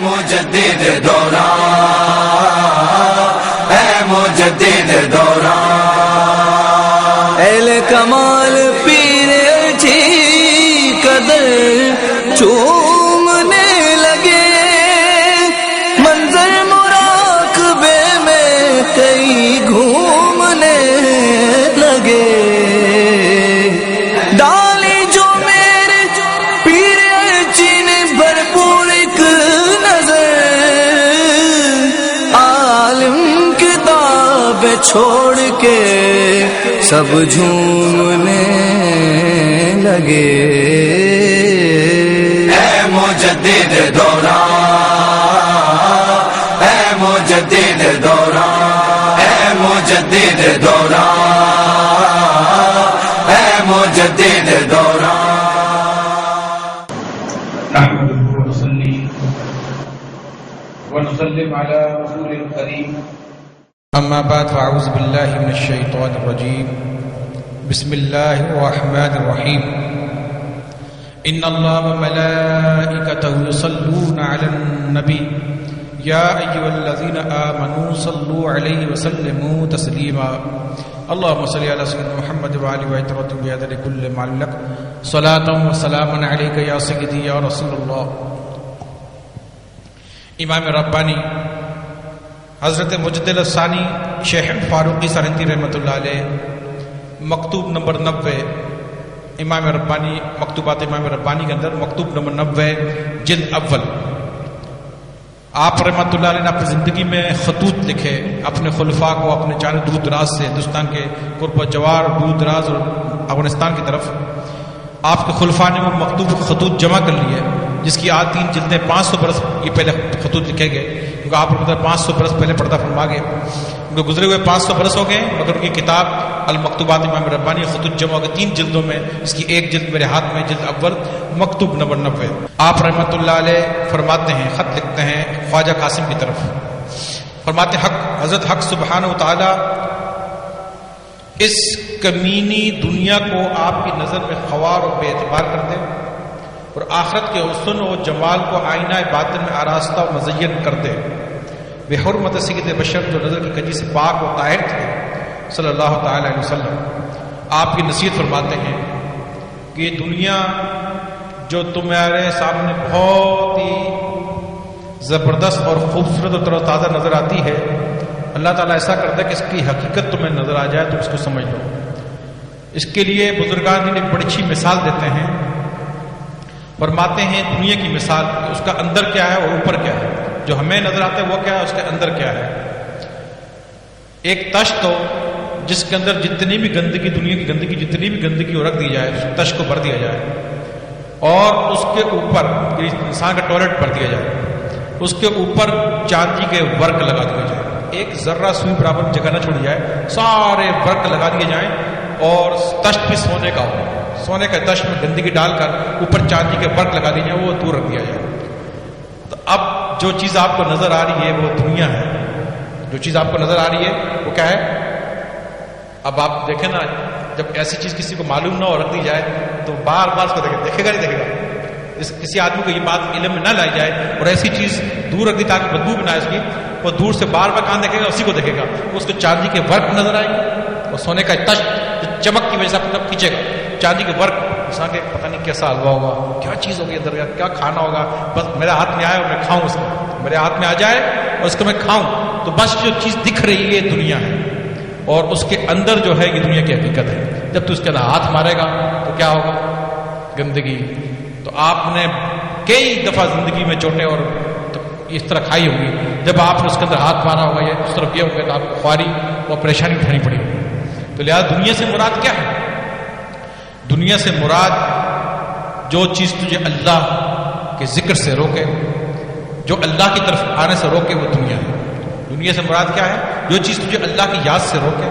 مجدد دوران، اے مجدد دوران، اہل کمال پیر اچھی قدر چومنے لگے، منظر مراقبے میں کئی گھومنے لگے، ڈالی جو میرے پیر اچھی نے بھرپور ایک نظر، عالم کتابیں چھوڑ کے سب جھومنے لگے۔ اے مجدد دوران، اے مجدد دوران، اے مجدد دوران، اے مجدد دوران۔ نحمده ونصلي ونسلم على رسول الكريم، اما بعد فاعوذ بالله من الشيطان الرجيم، بسم الله الرحمن الرحيم، ان الله وملائكته يصلون على النبي يا ايها الذين امنوا صلوا عليه وسلموا تسليما، اللهم صل على سيدنا محمد وعلى اله وصحبه بهذا لكل معلق صلاة وسلاما عليك يا سيدي يا رسول الله۔ امام ربانی حضرت مجدد الثانی شیخ فاروقی سرہندی رحمۃ اللہ علیہ، مکتوب نمبر 90، امام ربانی مکتوبات امام ربانی کے اندر مکتوب نمبر 90 جلد اول، آپ رحمۃ اللہ علیہ نے اپنی زندگی میں خطوط لکھے اپنے خلفاء کو، اپنے چارے دور دراز سے، ہندوستان کے قرب و جوار دور دراز اور افغانستان کی طرف آپ کے خلفاء نے وہ مکتوب خطوط جمع کر لیے، جس کی آج 3 جلدیں 500 برس یہ پہلے خطوط لکھے گئے، کیونکہ آپ 500 برس پہلے پردہ فرما گئے، ان کو گزرے ہوئے 500 برس ہو گئے، مگر ان کی کتاب المکتوبات امام ربانی خطوط جمع ہو گئے 3 جلدوں میں، اس کی ایک جلد میرے ہاتھ میں، جلد اول مکتوب نمبر 90۔ آپ رحمۃ اللہ علیہ فرماتے ہیں، خط لکھتے ہیں خواجہ قاسم کی طرف، فرماتے ہیں حضرت حق سبحانہ و تعالی اس کمینی دنیا کو آپ کی نظر میں خوار اور بے اعتبار کر دے، اور آخرت کے حسن و جمال کو آئینہ باطن میں آراستہ و مزین کر دے، بے حرمت سید بشر جو نظر کی کجی سے پاک و طاہر تھے صلی اللہ تعالی علیہ وسلم۔ آپ کی نصیحت فرماتے ہیں کہ یہ دنیا جو تمہارے سامنے بہت ہی زبردست اور خوبصورت اور تر و تازہ نظر آتی ہے، اللہ تعالیٰ ایسا کرتا ہے کہ اس کی حقیقت تمہیں نظر آ جائے تو اس کو سمجھ لو۔ اس کے لیے بزرگان دین ایک بڑی اچھی مثال دیتے ہیں، فرماتے ہیں دنیا کی مثال، اس کا اندر کیا ہے اور اوپر کیا ہے، جو ہمیں نظر آتا ہے وہ کیا ہے، اس کے اندر کیا ہے۔ ایک تشت ہو جس کے اندر جتنی بھی گندگی، دنیا کی گندگی جتنی بھی گندگی وہ رکھ دی جائے، اس تشت کو بھر دیا جائے، اور اس کے اوپر انسان کا ٹوائلٹ بھر دیا جائے، اس کے اوپر چاندی کے ورق لگا دیے جائے، ایک ذرہ سوئی برابر جگہ نہ چھوڑی جائے، سارے ورق لگا دیے جائیں، اور تشت بھی سونے کا ہو، سونے کا تشت میں گندگی ڈال کر اوپر چاندی کے ورق لگا دیے جائیں، وہ دور رکھ دیا جائے۔ تو اب جو چیز آپ کو نظر آ رہی ہے وہ دنیا ہے، جو چیز آپ کو نظر آ رہی ہے وہ کیا ہے۔ اب آپ دیکھیں نا، جب ایسی چیز کسی کو معلوم نہ ہو رکھ دی جائے تو بار بار اس کو دیکھے گا نہیں دیکھے گا، کسی آدمی کو یہ بات علم میں نہ لائی جائے اور ایسی چیز دور رکھ دی تاکہ بدبو بنائے اس کی، وہ دور سے بار بار کہاں دیکھے گا، اسی کو دیکھے گا، اس کو چاندی کے ورق نظر آئے گا، اور سونے کا تشت چمک کی وجہ سے اپنا کھینچے گا، چاندی کے ورق انسان کے پتہ نہیں کیسا حلوہ ہوگا، کیا چیز ہوگی اندر، کیا کھانا ہوگا، بس میرے ہاتھ میں آئے اور میں کھاؤں، اس کو میرے ہاتھ میں آ جائے اور اس کو میں کھاؤں، تو بس جو چیز دکھ رہی ہے دنیا ہے، اور اس کے اندر جو ہے یہ دنیا کی حقیقت ہے۔ جب تو اس کے اندر ہاتھ مارے گا تو کیا ہوگا، گندگی۔ تو آپ نے کئی دفعہ زندگی میں چوٹیں اور اس طرح کھائی ہوگی، جب آپ نے اس کے اندر ہاتھ مارا ہوگا یا اس طرف کیا ہوگا تو آپ کو خواری اور پریشانی اٹھانی پڑے گی۔ تو لہٰذا دنیا سے مراد کیا ہے، دنیا سے مراد جو چیز تجھے اللہ کے ذکر سے روکے، جو اللہ کی طرف آنے سے روکے، وہ دنیا ہے۔ دنیا سے مراد کیا ہے، جو چیز تجھے اللہ کی یاد سے روکے،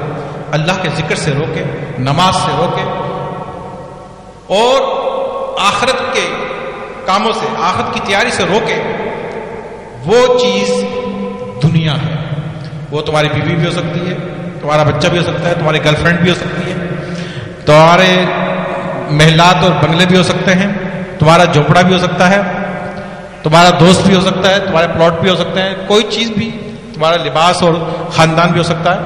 اللہ کے ذکر سے روکے، نماز سے روکے، اور آخرت کے کاموں سے، آخرت کی تیاری سے روکے، وہ چیز دنیا ہے۔ وہ تمہاری بیوی بھی ہو سکتی ہے، تمہارا بچہ بھی ہو سکتا ہے، تمہاری گرل فرینڈ بھی ہو سکتی ہے، تمہارے محلات اور بنگلے بھی ہو سکتے ہیں، تمہارا جھونپڑا بھی ہو سکتا ہے، تمہارا دوست بھی ہو سکتا ہے، تمہارے پلاٹ بھی ہو سکتے ہیں، کوئی چیز بھی، تمہارا لباس اور خاندان بھی ہو سکتا ہے.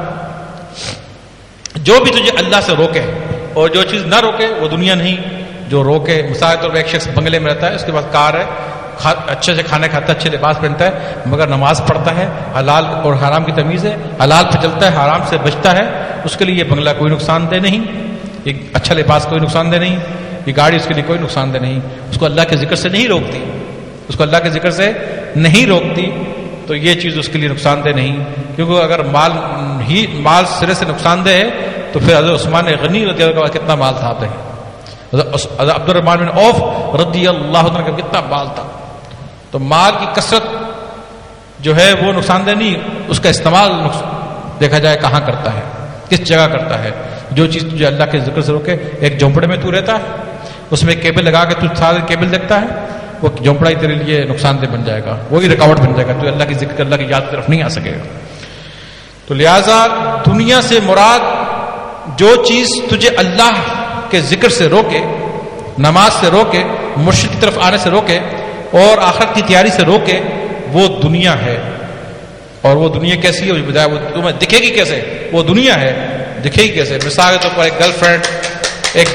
جو بھی تجھے اللہ سے روکے اور جو چیز نہ روکے وہ دنیا نہیں. جو روکے، مثال طور پر ایک شخص بنگلے میں رہتا ہے، اس کے پاس کار ہے، اچھے سے کھانا کھاتا ہے، اچھے لباس پہنتا ہے، مگر نماز پڑھتا ہے، حلال اور حرام کی تمیز ہے، حلال پہ چلتا ہے، حرام سے بچتا ہے، اس کے لیے یہ بنگلہ کوئی نقصان دہ نہیں، یہ اچھا لباس کوئی نقصان دہ نہیں، یہ گاڑی اس کے لیے کوئی نقصان دہ نہیں. اس کو اللہ کے ذکر سے نہیں روکتی، اس کو اللہ کے ذکر سے نہیں روکتی، تو یہ چیز اس کے لیے نقصان دہ نہیں. کیونکہ اگر مال سرے سے نقصان دہ ہے تو پھر حضرت عثمان غنی رضی اللہ عنہ کا کتنا مال تھا، آپ دیکھیں حضرت عبد الرحمن بن عوف رضی اللہ عنہ کا کتنا مال تھا. تو مال کی کثرت جو ہے وہ نقصان دہ نہیں، اس کا استعمال دیکھا جائے کہاں کرتا ہے، کس جگہ کرتا ہے. جو چیز تجھے اللہ کے ذکر سے روکے، ایک جھونپڑے میں تو رہتا ہے، اس میں کیبل لگا کے تو سارے کیبل دیکھتا ہے، وہ جھونپڑا ہی تیرے لیے نقصان دہ بن جائے گا، وہی رکاوٹ بن جائے گا، تو اللہ کی ذکر، اللہ کی یاد کی طرف نہیں آ سکے گا. تو لہٰذا دنیا سے مراد جو چیز تجھے اللہ کے ذکر سے روکے، نماز سے روکے، مرشد کی طرف آنے سے روکے اور آخرت کی تیاری سے روکے، وہ دنیا ہے. اور وہ دنیا کیسی ہے بتایا، وہ تمہیں دکھے گی کیسے؟ وہ دنیا ہے، دکھے گی کیسے؟ مثال کے طور پر ایک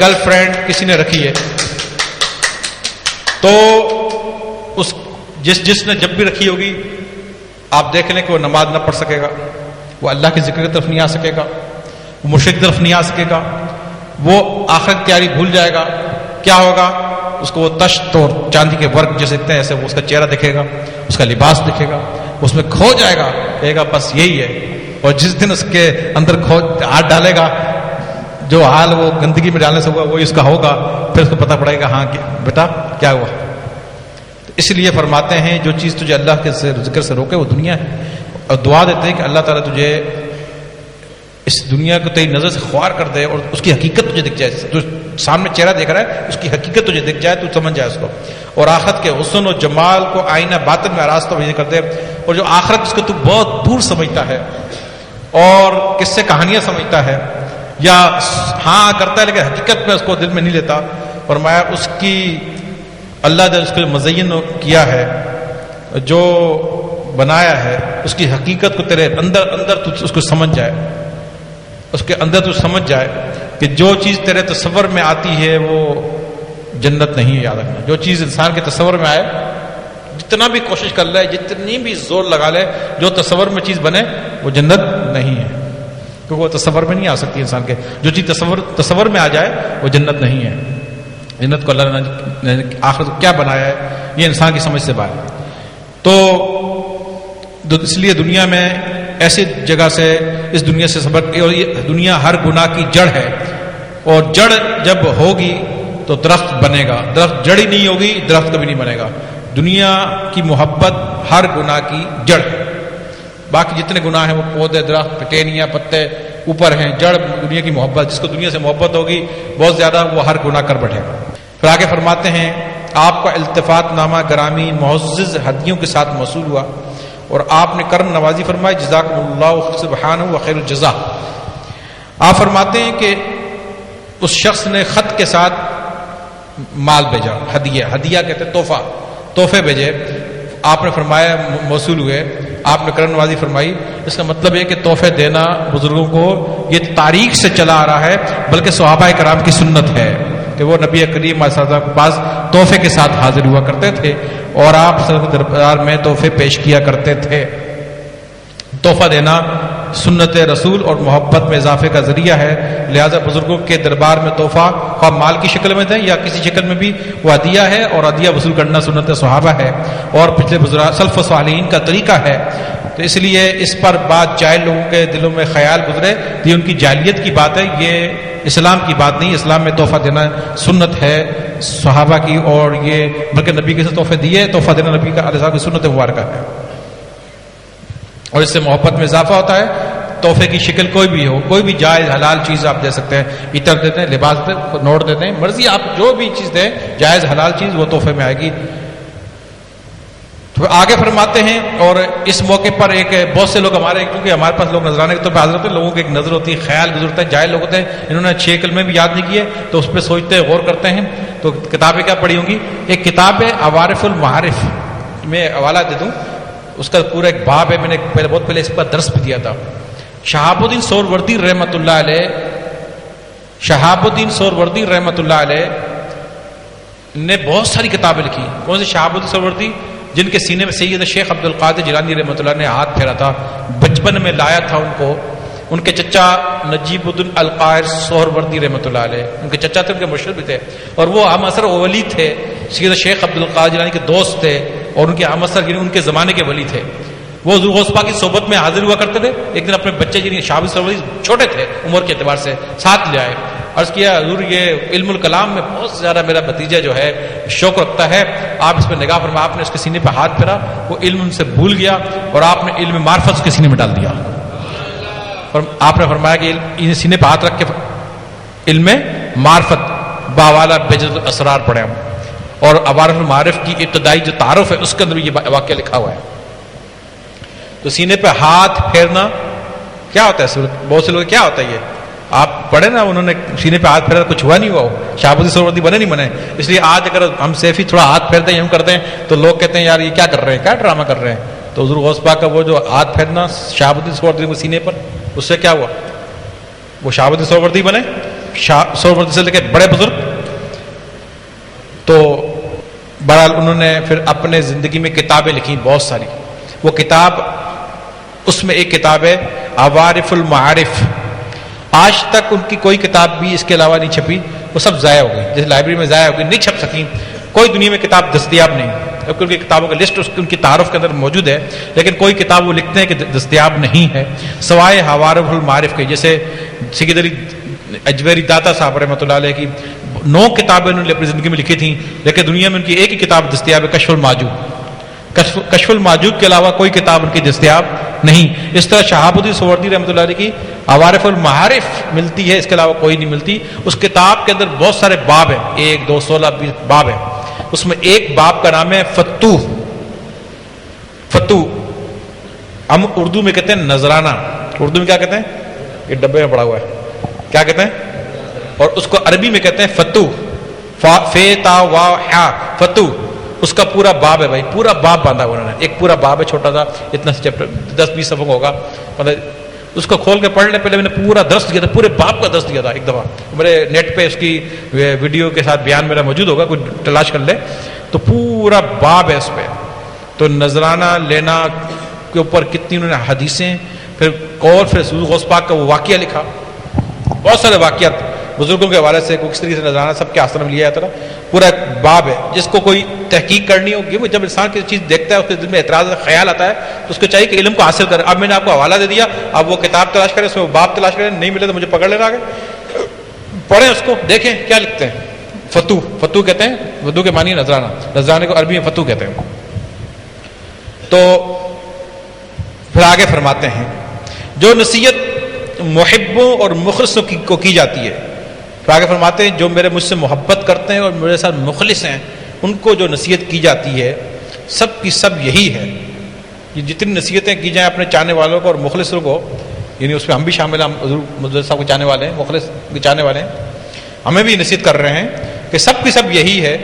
گرل فرینڈ کسی نے رکھی ہے، تو جس نے جب بھی رکھی ہوگی آپ دیکھ لیں کہ وہ نماز نہ پڑھ سکے گا، وہ اللہ کے ذکر کی طرف نہیں آ سکے گا، وہ مرشد کی طرف نہیں آ سکے گا، وہ آخرت کی تیاری بھول جائے گا. کیا ہوگا؟ اس کو وہ تشت اور چاندی کے ورق جیسے اتنے ایسے وہ اس کا چہرہ دکھے گا، اس کا لباس دکھے گا، اس میں کھو جائے گا، کہے گا بس یہی ہے. اور جس دن اس کے اندر ہاتھ ڈالے گا، جو حال وہ گندگی میں ڈالنے سے ہوا وہی اس کا ہوگا، پھر اس کو پتہ پڑے گا ہاں بیٹا کیا ہوا. تو اس لیے فرماتے ہیں جو چیز تجھے اللہ کے ذکر سے روکے وہ دنیا ہے. اور دعا دیتے ہیں کہ اللہ تعالیٰ تجھے اس دنیا کو تیری نظر سے خوار کر دے اور اس کی حقیقت تجھے دکھ جائے. جو سامنے چہرہ دیکھ رہا ہے اس کی حقیقت تجھے دکھ جائے، تو سمجھ جائے اس کو، اور آخرت کے حسن و جمال کو آئینہ باطن میں آراستہ وجہ کر دے. اور جو آخرت جس کو تو بہت دور سمجھتا ہے اور کس سے کہانیاں سمجھتا ہے یا ہاں کرتا ہے لیکن حقیقت میں اس کو دل میں نہیں لیتا، فرمایا اس کی اللہ نے اس کو مزین کیا ہے، جو بنایا ہے، اس کی حقیقت کو تیرے اندر تو اس کو سمجھ جائے، اس کے اندر تو سمجھ جائے کہ جو چیز تیرے تصور میں آتی ہے وہ جنت نہیں ہے. یاد رکھنا، جو چیز انسان کے تصور میں آئے، جتنا بھی کوشش کر لے، جتنی بھی زور لگا لے، جو تصور میں چیز بنے وہ جنت نہیں ہے، کیونکہ وہ تصور میں نہیں آ سکتی انسان کے. جو چیز تصور میں آ جائے وہ جنت نہیں ہے. جنت کو اللہ نے آخرت کو کیا بنایا ہے یہ انسان کی سمجھ سے باہر. تو اس لیے دنیا میں ایسی جگہ سے، اس دنیا سے سبق، اور یہ دنیا ہر گناہ کی جڑ ہے، اور جڑ جب ہوگی تو درخت بنے گا، درخت جڑ ہی نہیں ہوگی درخت کبھی نہیں بنے گا. دنیا کی محبت ہر گناہ کی جڑ ہے. باقی جتنے گناہ ہیں وہ پودے، درخت، پٹینیاں، پتے اوپر ہیں، جڑ دنیا کی محبت. جس کو دنیا سے محبت ہوگی بہت زیادہ وہ ہر گناہ کر بیٹھے گا. پھر آگے فرماتے ہیں آپ کا التفات نامہ گرامی معزز ہدیوں کے ساتھ موصول ہوا اور آپ نے کرم نوازی فرمائی. جزاکم اللہ سبحانہ و خیر الجزا. آپ فرماتے ہیں کہ اس شخص نے خط کے ساتھ مال بھیجا، ہدیہ کہتے ہیں تحفے بھیجے. آپ نے فرمایا موصول ہوئے، آپ نے کرم نوازی فرمائی. اس کا مطلب ہے کہ تحفے دینا بزرگوں کو یہ تاریخ سے چلا آ رہا ہے، بلکہ صحابہ کرام کی سنت ہے کہ وہ نبی کریم علیہ السلام کے پاس تحفے کے ساتھ حاضر ہوا کرتے تھے اور آپ دربار میں تحفے پیش کیا کرتے تھے. تحفہ دینا سنت رسول اور محبت میں اضافے کا ذریعہ ہے. لہذا بزرگوں کے دربار میں تحفہ خواہ مال کی شکل میں دیں یا کسی شکل میں بھی وہ ہدیہ ہے، اور ہدیہ وصول کرنا سنت صحابہ ہے اور پچھلے سلف و صالحین کا طریقہ ہے. تو اس لیے اس پر بات جاہل لوگوں کے دلوں میں خیال گزرے تو یہ ان کی جاہلیت کی بات ہے، یہ اسلام کی بات نہیں. اسلام میں تحفہ دینا سنت ہے صحابہ کی، اور یہ بلکہ نبی کے سے تحفے دیے، تحفہ دینا نبی کا علیہ السلام کی سنت مبارکہ ہے، اور اس سے محبت میں اضافہ ہوتا ہے. تحفے کی شکل کوئی بھی ہو، کوئی بھی جائز حلال چیز آپ دے سکتے ہیں، عطر دیتے ہیں، لباس دیتے ہیں، نوٹ دیتے ہیں، مرضی آپ جو بھی چیز دیں جائز حلال چیز وہ تحفے میں آئے گی. تو آگے فرماتے ہیں، اور اس موقع پر ایک بہت سے لوگ ہمارے، کیونکہ ہمارے پاس لوگ نظرانے کے طور پہ حاضر ہوتے ہیں، لوگوں کی ایک نظر ہوتی ہے، خیال گزرتا ہے، جاہل لوگ ہوتے ہیں، انہوں نے 6 کلمے بھی یاد نہیں کیے تو اس پہ سوچتے ہیں، غور کرتے ہیں. تو کتابیں کیا پڑھی ہوں گی؟ ایک کتاب ہے عوارف المعارف میں حوالہ دے دوں، اس کا پورا ایک باب ہے، میں نے بہت پہلے اس پر درس بھی دیا تھا. شہاب الدین سہروردی رحمۃ اللہ علیہ، شہاب الدین سہروردی رحمۃ اللہ علیہ نے بہت ساری کتابیں لکھی. کون سے شہاب الدین سہروردی؟ جن کے سینے میں سید شیخ عبد القادر جیلانی رحمۃ اللہ نے ہاتھ پھیرا تھا، بچپن میں لایا تھا ان کو. ان کے چچا نجیب الدین القائر سہروردی رحمۃ اللہ علیہ، ان کے چچا تھے، ان کے مرشد بھی تھے، اور وہ ہم اثر ولی تھے، سید شیخ عبد القادر جیلانی کے دوست تھے، اور ان کے ہم اثر یعنی ان کے زمانے کے ولی تھے. وہ حضور غوث پاک کی صحبت میں حاضر ہوا کرتے تھے. ایک دن اپنے بچے جنہیں شہاب سہروردی چھوٹے تھے عمر کے اعتبار سے، ساتھ لے آئے. عرض کیا حضور یہ علم الکلام میں بہت زیادہ میرا بھتیجا جو ہے شوق رکھتا ہے، آپ اس پہ نگاہ فرما. آپ نے اس کے سینے پہ ہاتھ پھیرا، وہ علم ان سے بھول گیا اور آپ نے علم معرفت اس کے سینے میں ڈال دیا. اور آپ نے فرمایا کہ انہیں سینے پہ ہاتھ رکھ کے علم معرفت باوالا بجد الاسرار پڑھے ہم، اور عوارف المعارف کی ابتدائی جو تعارف ہے اس کے اندر یہ واقعہ لکھا ہوا ہے. تو سینے پہ ہاتھ پھیرنا کیا ہوتا ہے؟ بہت سے لوگ کیا ہوتا ہے یہ آپ پڑھے نا، انہوں نے سینے پہ ہاتھ پھیرا، کچھ ہوا نہیں ہوا. شہاب الدین سہروردی بنے نہیں بنے. اس لیے آج اگر ہم سیفی تھوڑا ہاتھ پھیرتے ہیں، ہم کرتے ہیں، تو لوگ کہتے ہیں یار یہ کیا کر رہے ہیں، کیا ڈرامہ کر رہے ہیں. تو حضور غوث پاک کا وہ جو ہاتھ پھیرنا شہاب الدین سہروردی کو سینے پر، اس سے کیا ہوا؟ وہ شہاب الدین سہروردی بنے. سہروردی سے لے کے بڑے بزرگ. تو بہرحال انہوں نے پھر اپنے زندگی میں کتابیں لکھی بہت ساری. وہ کتاب، اس میں ایک کتاب ہے عوارف المعارف. آج تک ان کی کوئی کتاب بھی اس کے علاوہ نہیں چھپی، وہ سب ضائع ہو گئی. جیسے لائبریری میں ضائع ہو گئی، نہیں چھپ سکی. کوئی دنیا میں کتاب دستیاب نہیں، کیونکہ ان کی کتابوں کا لسٹ ان کی تعارف کے اندر موجود ہے، لیکن کوئی کتاب وہ لکھتے ہیں کہ دستیاب نہیں ہے سوائے عوارف المعارف کے. جیسے سید علی اجویری داتا صاحب رحمۃ اللہ علیہ کی 9 کتابیں انہوں نے اپنی زندگی میں لکھی تھیں، لیکن دنیا میں ان کی ایک ہی کتاب دستیاب ہے، کشف الماجوب. کشف الماجوب کے علاوہ کوئی کتاب ان کی دستیاب نہیں. اس طرح شہاب الدین سہروردی رحمۃ اللہ علیہ کی عوارف المعارف ملتی ہے، اس کے علاوہ کوئی نہیں ملتی. اس کتاب کے اندر بہت سارے باب ہیں، 1 2 16 20 باب ہیں. اس میں ایک باب کا نام ہے فتوح. فتوح ہم اردو میں کہتے ہیں نذرانہ. اردو میں کیا کہتے ہیں؟ یہ ڈبے میں پڑا ہوا ہے، کیا کہتے ہیں؟ اور اس کو عربی میں کہتے ہیں فتوح. فے تا وا ہا فتوح. اس کا پورا باب ہے بھائی، پورا باب باندھا انہوں نے. ایک پورا باب ہے چھوٹا سا، اتنا سا چیپٹر 10-20 صفحوں کا ہوگا. مطلب اس کو کھول کے پڑھ لیں. پہلے میں نے پورا درس دیا تھا، پورے باب کا درس دیا تھا ایک دفعہ. میرے نیٹ پہ اس کی ویڈیو کے ساتھ بیان میرا موجود ہوگا، کوئی تلاش کر لے. تو پورا باب ہے اس پہ. تو نذرانہ لینا کے اوپر کتنی انہوں نے حدیثیں، پھر اور پھر حضور غوث پاک کا وہ واقعہ لکھا. بہت سارے واقعات بزرگوں کے حوالے سے کس طریقے سے نذرانہ سب کے آسن میں لیا جاتا تھا. پورا ایک باب ہے. جس کو کوئی تحقیق کرنی ہوگی، وہ جب انسان کسی چیز دیکھتا ہے، اس کے دل میں اعتراض خیال آتا ہے، تو اس کو چاہیے کہ علم کو حاصل کرے. اب میں نے آپ کو حوالہ دے دیا، اب وہ کتاب تلاش کریں، اس میں وہ باب تلاش کریں، نہیں ملے تو مجھے پکڑ لینا آگے، پڑھیں اس کو، دیکھیں کیا لکھتے ہیں. فتوح، فتوح کہتے ہیں، فتوح کے معنی نذرانہ، نذرانے کو عربی میں فتوح کہتے ہیں. تو پھر آگے فرماتے ہیں جو نصیحت محبوں اور مخلصوں کو کی جاتی ہے. پھر آگے فرماتے ہیں جو میرے مجھ سے محبت کرتے ہیں اور میرے ساتھ مخلص ہیں، ان کو جو نصیحت کی جاتی ہے سب کی سب یہی ہے. یہ جتنی نصیحتیں کی جائیں اپنے چاہنے والوں کو اور مخلصوں کو، یعنی اس میں ہم بھی شامل ہیں، ہم حضور مدثر صاحب کو چاہنے والے ہیں، مخلص کے چاہنے والے ہیں، ہمیں بھی نصیحت کر رہے ہیں کہ سب کی سب یہی ہے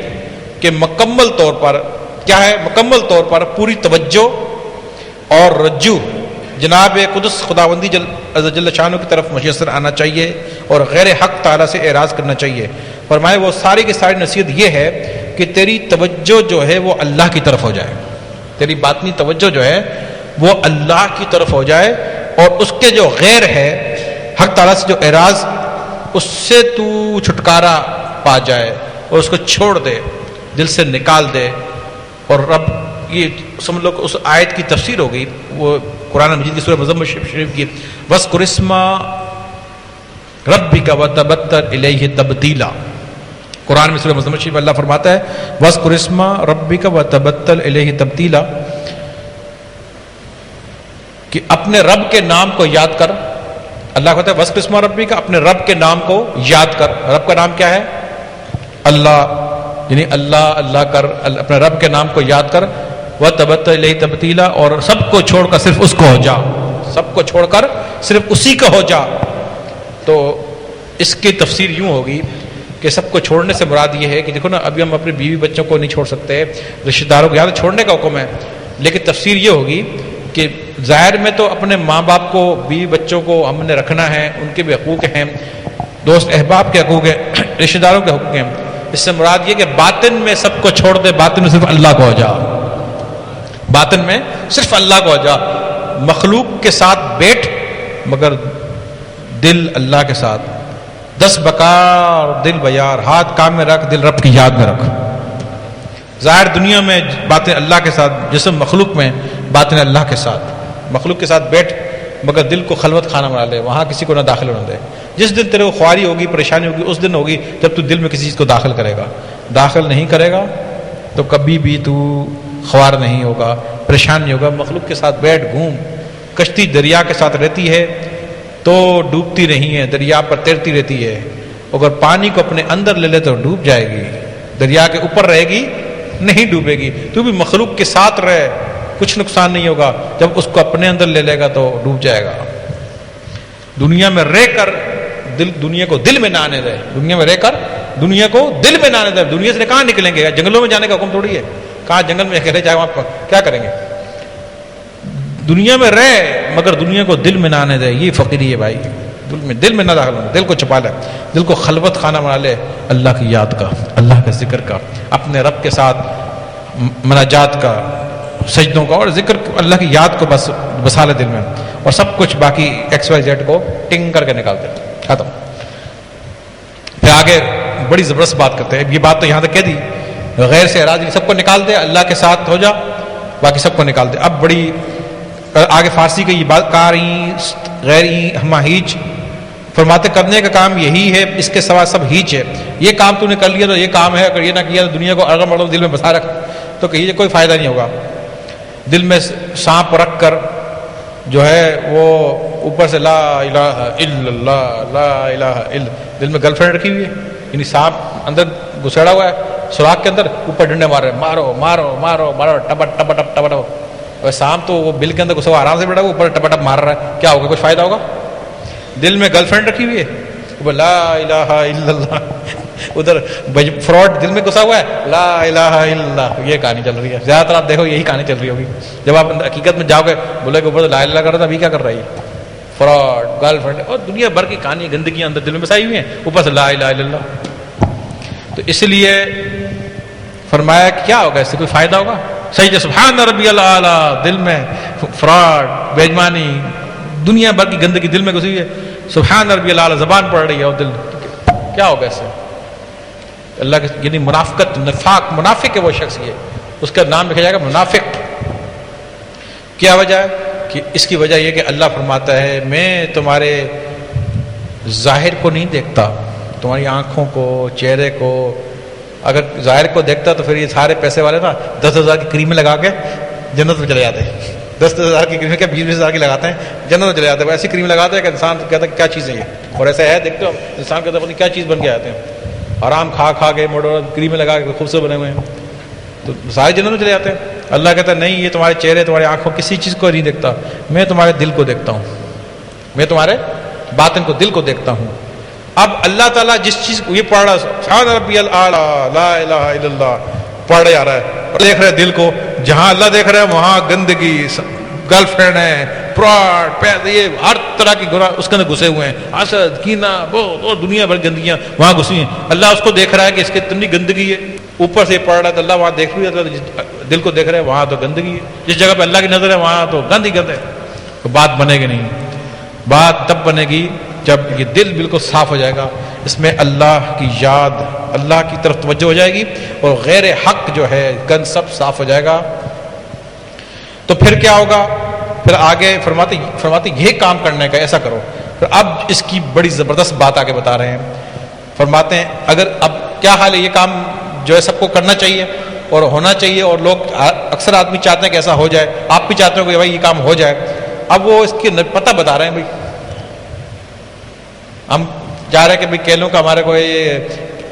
کہ مکمل طور پر کیا ہے، مکمل طور پر پوری توجہ اور رجوع جناب قدس خداوندی جل شانہ کی طرف میسر آنا چاہیے اور غیر حق تعالیٰ سے اعراض کرنا چاہیے. فرمائے وہ ساری کی ساری نصیحت یہ ہے کہ تیری توجہ جو ہے وہ اللہ کی طرف ہو جائے، تیری باطنی توجہ جو ہے وہ اللہ کی طرف ہو جائے، اور اس کے جو غیر ہے حق تعالیٰ سے جو اعراض، اس سے تو چھٹکارا پا جائے اور اس کو چھوڑ دے، دل سے نکال دے. اور رب یہ سمجھ لو کہ اس آیت کی تفسیر ہو گئی وہ قرآن مجید کی سورہ مزمل شریف کی، وَاذْكُرِ اسْمَ رَبِّكَ وَتَبَتَّلْ إِلَيْهِ تَبْتِيلًا. قرآن میں سورہ مزمل شریف اللہ فرماتا ہے وَاذْكُرِ اسْمَ رَبِّكَ وَتَبَتَّلْ إِلَيْهِ تَبْتِيلًا، کہ اپنے رب کے نام کو یاد کر. اللہ کہتا ہے وَاذْكُرِ اسْمَ رَبِّكَ، اپنے رب کے نام کو یاد کر. رب کا نام کیا ہے؟ اللہ، یعنی اللہ اللہ کر، اپنے رب کے نام کو یاد کر. وَتَبَتَّلْ إِلَيْهِ تَبْتِيلًا، اور سب کو چھوڑ کر صرف اس کو ہو جا، سب کو چھوڑ کر صرف اسی کا ہو جا. تو اس کی تفسیر یوں ہوگی کہ سب کو چھوڑنے سے مراد یہ ہے کہ دیکھو نا، ابھی ہم اپنے بیوی بچوں کو نہیں چھوڑ سکتے، رشتہ داروں کو یہاں چھوڑنے کا حکم ہے، لیکن تفسیر یہ ہوگی کہ ظاہر میں تو اپنے ماں باپ کو، بیوی بچوں کو ہم نے رکھنا ہے، ان کے بھی حقوق ہیں، دوست احباب کے حقوق ہیں، رشتہ داروں کے حقوق ہیں۔ اس سے مراد یہ کہ باطن میں سب کو چھوڑ دے، باطن میں صرف اللہ کو ہو جا، باطن میں صرف اللہ کو ہو جا، مخلوق کے ساتھ بیٹھ مگر دل اللہ کے ساتھ، 10 بکار دل بیار، ہاتھ کام میں رکھ، دل رب کی یاد میں رکھ۔ ظاہر دنیا میں باطن اللہ کے ساتھ، جسم مخلوق میں، باطن اللہ کے ساتھ، مخلوق کے ساتھ بیٹھ مگر دل کو خلوت خانہ بنا لے، وہاں کسی کو نہ داخل ہونے دے۔ جس دن تیرے کو خواری ہوگی، پریشانی ہوگی، اس دن ہوگی جب تو دل میں کسی چیز کو داخل کرے گا۔ داخل نہیں کرے گا تو کبھی بھی تو خوار نہیں ہوگا، پریشان نہیں ہوگا۔ مخلوق کے ساتھ بیٹھ، گھوم۔ کشتی دریا کے ساتھ رہتی ہے تو ڈوبتی نہیں ہے، دریا پر تیرتی رہتی ہے۔ اگر پانی کو اپنے اندر لے لے تو ڈوب جائے گی، دریا کے اوپر رہے گی نہیں ڈوبے گی۔ تو بھی مخلوق کے ساتھ رہے، کچھ نقصان نہیں ہوگا، جب اس کو اپنے اندر لے لے گا تو ڈوب جائے گا۔ دنیا میں رہ کر دنیا کو دل میں نہ آنے دے، دنیا میں رہ کر دنیا کو دل میں نہ آنے دے۔ دنیا سے کہاں نکلیں گے؟ جنگلوں میں جانے کا حکم تھوڑی ہے، کہاں جنگل میں اکیلے جائے، وہاں پر کیا کریں گے؟ دنیا میں رہ مگر دنیا کو دل میں نہ آنے دے، یہ فقیری ہے بھائی۔ دل میں نہ داخل ہونا، دل کو چھپا لے، دل کو خلوت خانہ بنا لے، اللہ کی یاد کا، اللہ کے ذکر کا، اپنے رب کے ساتھ مناجات کا، سجدوں کا اور ذکر، اللہ کی یاد کو بس بسا لے دل میں، اور سب کچھ باقی ایکس وائی زیڈ کو ٹنگ کر کے نکال دے، ختم۔ پھر آگے بڑی زبردست بات کرتے ہیں، یہ بات تو یہاں تک کہہ دی، غیر سے اراضی سب کو نکال دے، اللہ کے ساتھ ہو جا، باقی سب کو نکال دے۔ اب بڑی آگے فارسی کی یہ بات، کاری غیر ہما ہیچ، فرماتے کرنے کا کام یہی ہے، اس کے سوا سب ہیچ ہے۔ یہ کام تو نے کر لیا تو یہ کام ہے، اگر یہ نہ کیا تو دنیا کو ارغم اڑم دل میں بسا رکھ تو کہیں کوئی فائدہ نہیں ہوگا۔ دل میں سانپ رکھ کر جو ہے وہ اوپر سے لا الہ الا اللہ، لا الہ الا، دل میں گرل فرینڈ رکھی ہوئی ہے، یعنی سانپ اندر گھسڑا ہوا ہے سوراخ کے اندر، اوپر ڈنڈے مار رہے ہیں، مارو مارو مارو مارو، ٹپ ٹپ ٹپ ٹپ ٹپ۔ اور سانپ تو وہ بل کے اندر گھسا ہوا آرام سے بیٹھا ہوا، اوپر ٹپ ٹپ مار رہا ہے، کیا ہوگا؟ کچھ فائدہ ہوگا؟ دل میں گرل فرینڈ رکھی ہوئی ہے، اوپر لا الہ الا اللہ، ادھر فراڈ دل میں گھسا ہوا ہے، لا الہ الا اللہ۔ یہ کہانی چل رہی ہے، زیادہ تر آپ دیکھو یہی کہانی چل رہی ہوگی۔ جب آپ حقیقت میں جاؤ گے بولے کہ اوپر تو لا الہ کر رہا تھا، ابھی کیا کر رہا ہے؟ فراڈ، گرل فرینڈ اور دنیا بھر کی کہانی گندگیاں اندر دل میں بسائی ہوئی ہیں، اوپر سے لا الہ الا اللہ۔ تو اس لیے فرمایا کیا ہوگا؟ اس سے کوئی فائدہ ہوگا؟ سجدہ سبحان ربی الاعلی، دل میں فراڈ، بےایمانی، دنیا بھر کی گندگی دل میں گھسی ہوئی ہے، سبحان ربی الاعلی زبان پڑھ رہی ہے، اور دل کیا ہوگا اس سے؟ اللہ کے یعنی منافقت، نفاق، منافق ہے وہ شخص، یہ اس کا نام لکھا جائے گا منافق۔ کیا وجہ ہے؟ کہ اس کی وجہ یہ کہ اللہ فرماتا ہے میں تمہارے ظاہر کو نہیں دیکھتا، تمہاری آنکھوں کو، چہرے کو۔ اگر ظاہر کو دیکھتا تو پھر یہ سارے پیسے والے نا 10,000 کی کریمیں لگا کے جنت میں چلے جاتے ہیں۔ 10,000 کی کریمیں کیا 20,000 کی لگاتے ہیں، جنت میں چلے جاتے ہیں۔ ایسی کریم لگاتے ہیں کہ انسان کہتا ہے کیا چیز ہے یہ، اور ایسا ہے دیکھتے ہو انسان کہتا ہے کیا چیز بن کے آتے ہیں، آرام کھا کھا کے موٹر کریمیں لگا کے خوبصورت بنے ہوئے ہیں، تو سارے جنت میں چلے جاتے ہیں۔ اللہ کہتا ہے نہیں، یہ تمہارے چہرے، تمہاری آنکھوں، کسی چیز کو نہیں دیکھتا، میں تمہارے دل کو دیکھتا ہوں، میں تمہارے باطن کو، دل کو دیکھتا ہوں۔ اب اللہ تعالیٰ جس چیز کو یہ پڑھ رہا ہے سبحان ربی الاعلی لا الہ الا اللہ پڑھے جا رہا ہے، اور دیکھ رہے دل کو، جہاں اللہ دیکھ رہا ہے وہاں گندگی، گرل فرینڈ ہے، پراڈ، یہ ہر طرح کی گناہ اس کے اندر گھسے ہوئے ہیں، حسد، کینہ، بغض اور دنیا بھر گندگیاں وہاں گھسی ہیں۔ اللہ اس کو دیکھ رہا ہے کہ اس کے اتنی گندگی ہے، اوپر سے پڑھ رہا ہے تو اللہ وہاں دیکھ بھی رہا ہے، دل کو دیکھ رہے ہیں وہاں تو گندگی ہے، جس جگہ پہ اللہ کی نظر ہے وہاں تو گند ہی گند ہے، تو بات بنے گی نہیں۔ بات تب بنے گی جب یہ دل بالکل صاف ہو جائے گا، اس میں اللہ کی یاد، اللہ کی طرف توجہ ہو جائے گی، اور غیر حق جو ہے گند سب صاف ہو جائے گا۔ تو پھر کیا ہوگا؟ پھر آگے فرماتے یہ کام کرنے کا، ایسا کرو۔ پھر اب اس کی بڑی زبردست بات آگے بتا رہے ہیں، فرماتے ہیں اگر اب کیا حال ہے، یہ کام جو ہے سب کو کرنا چاہیے اور ہونا چاہیے، اور لوگ اکثر آدمی چاہتے ہیں کہ ایسا ہو جائے، آپ بھی چاہتے ہو کہ بھائی یہ کام ہو جائے۔ اب وہ اس کی پتہ بتا رہے ہیں، بھائی ہم جا رہے ہیں کہ بھائی کیلوں کا ہمارے کو یہ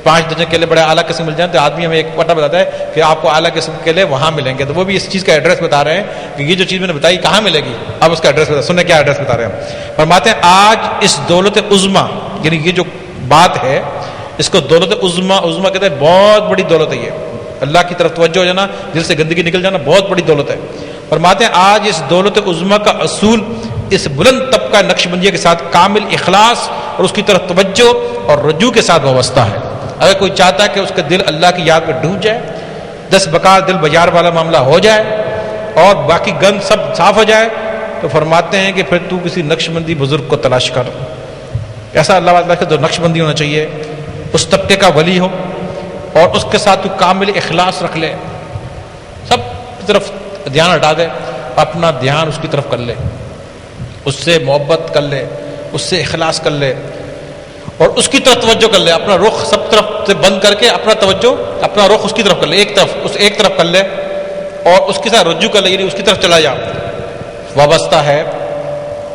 5 درجن کیلے بڑے اعلیٰ قسم مل جائیں، تو آدمی ہمیں ایک پتہ بتاتا ہے کہ آپ کو اعلیٰ قسم کے کیلے وہاں ملیں گے، تو وہ بھی اس چیز کا ایڈریس بتا رہے ہیں کہ یہ جو چیز میں نے بتائی کہاں ملے گی، اب اس کا ایڈریس بتا سنیں کیا ایڈریس بتا رہے ہیں۔ فرماتے ہیں آج اس دولت عظمیٰ، یعنی یہ جو بات ہے اس کو دولت عظما کہتے ہیں، بہت بڑی دولت ہے یہ، اللہ کی طرف توجہ ہو جانا، دل سے گندگی نکل جانا بہت بڑی دولت ہے۔ فرماتے ہیں آج اس دولت عظما کا اصول اس بلند طبقہ نقش بندیہ کے ساتھ کامل اخلاص اور اس کی طرف توجہ اور رجوع کے ساتھ وابستہ ہے۔ اگر کوئی چاہتا ہے کہ اس کا دل اللہ کی یاد میں ڈوب جائے، 10 بکار دل بجار والا معاملہ ہو جائے اور باقی گند سب صاف ہو جائے، تو فرماتے ہیں کہ پھر تو کسی نقش بندی بزرگ کو تلاش کر، ایسا اللہ تعالیٰ کا جو نقش بندی ہونا چاہیے، اس طبقے کا ولی ہو اور اس کے ساتھ تو کامل اخلاص رکھ لے، سب کی طرف دھیان ہٹا دے، اپنا دھیان اس کی طرف کر لے، اس سے محبت کر لے، اس سے اخلاص کر لے اور اس کی طرف توجہ کر لے، اپنا رخ سب طرف سے بند کر کے اپنا توجہ اپنا رخ اس کی طرف کر لے، ایک طرف کر لے اور اس کے ساتھ رجوع کر لے، یعنی اس کی طرف چلا جا، وابستہ ہے۔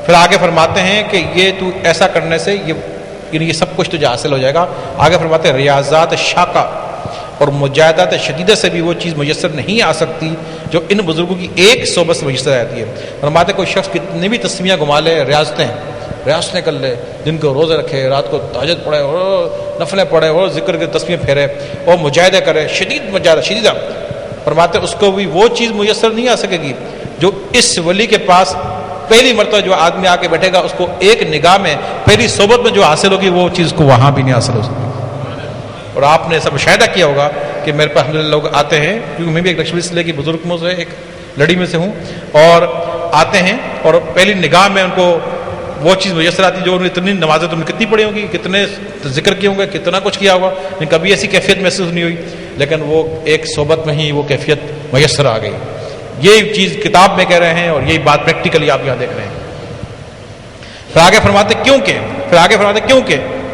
پھر آگے فرماتے ہیں کہ یہ تو ایسا کرنے سے یعنی یہ سب کچھ تجھے حاصل ہو جائے گا۔ آگے فرماتے ہیں ریاضات شاقہ اور مجاہدات شدیدہ سے بھی وہ چیز میسر نہیں آ سکتی جو ان بزرگوں کی ایک صحبت سے میسر آتی ہے۔ فرماتے ہیں کوئی شخص کتنی بھی تسمیاں گما لے، ریاستیں کر لے، دن کو روزے رکھے، رات کو تہجد پڑھے اور نفلیں پڑھے اور ذکر کے تسمیاں پھیرے اور مجاہدہ کرے، شدیدہ، فرماتے ہیں اس کو بھی وہ چیز میسر نہیں آ سکے گی جو اس ولی کے پاس پہلی مرتبہ جو آدمی آ کے بیٹھے گا، اس کو ایک نگاہ میں پہلی صحبت میں جو حاصل ہوگی وہ چیز کو وہاں بھی نہیں حاصل ہو سکتی۔ اور آپ نے سب مشاہدہ کیا ہوگا کہ میرے پاس الحمدللہ لوگ آتے ہیں، کیونکہ میں بھی ایک لکشمی سلسلے کی بزرگوں سے ایک لڑی میں سے ہوں، اور آتے ہیں اور پہلی نگاہ میں ان کو وہ چیز میسر آتی ہے جو انہوں نے اتنی نمازیں تم نے کتنی پڑھی ہوں گی، کتنے ذکر کیے ہوں گے، کتنا کچھ کیا ہوگا، لیکن کبھی ایسی کیفیت محسوس نہیں ہوئی، لیکن وہ ایک صحبت میں ہی وہ کیفیت میسر آ گئی۔ یہ چیز کتاب میں کہہ رہے ہیں اور یہی بات پریکٹیکلی آپ یہاں دیکھ رہے ہیں۔ پھر آگے فرماتے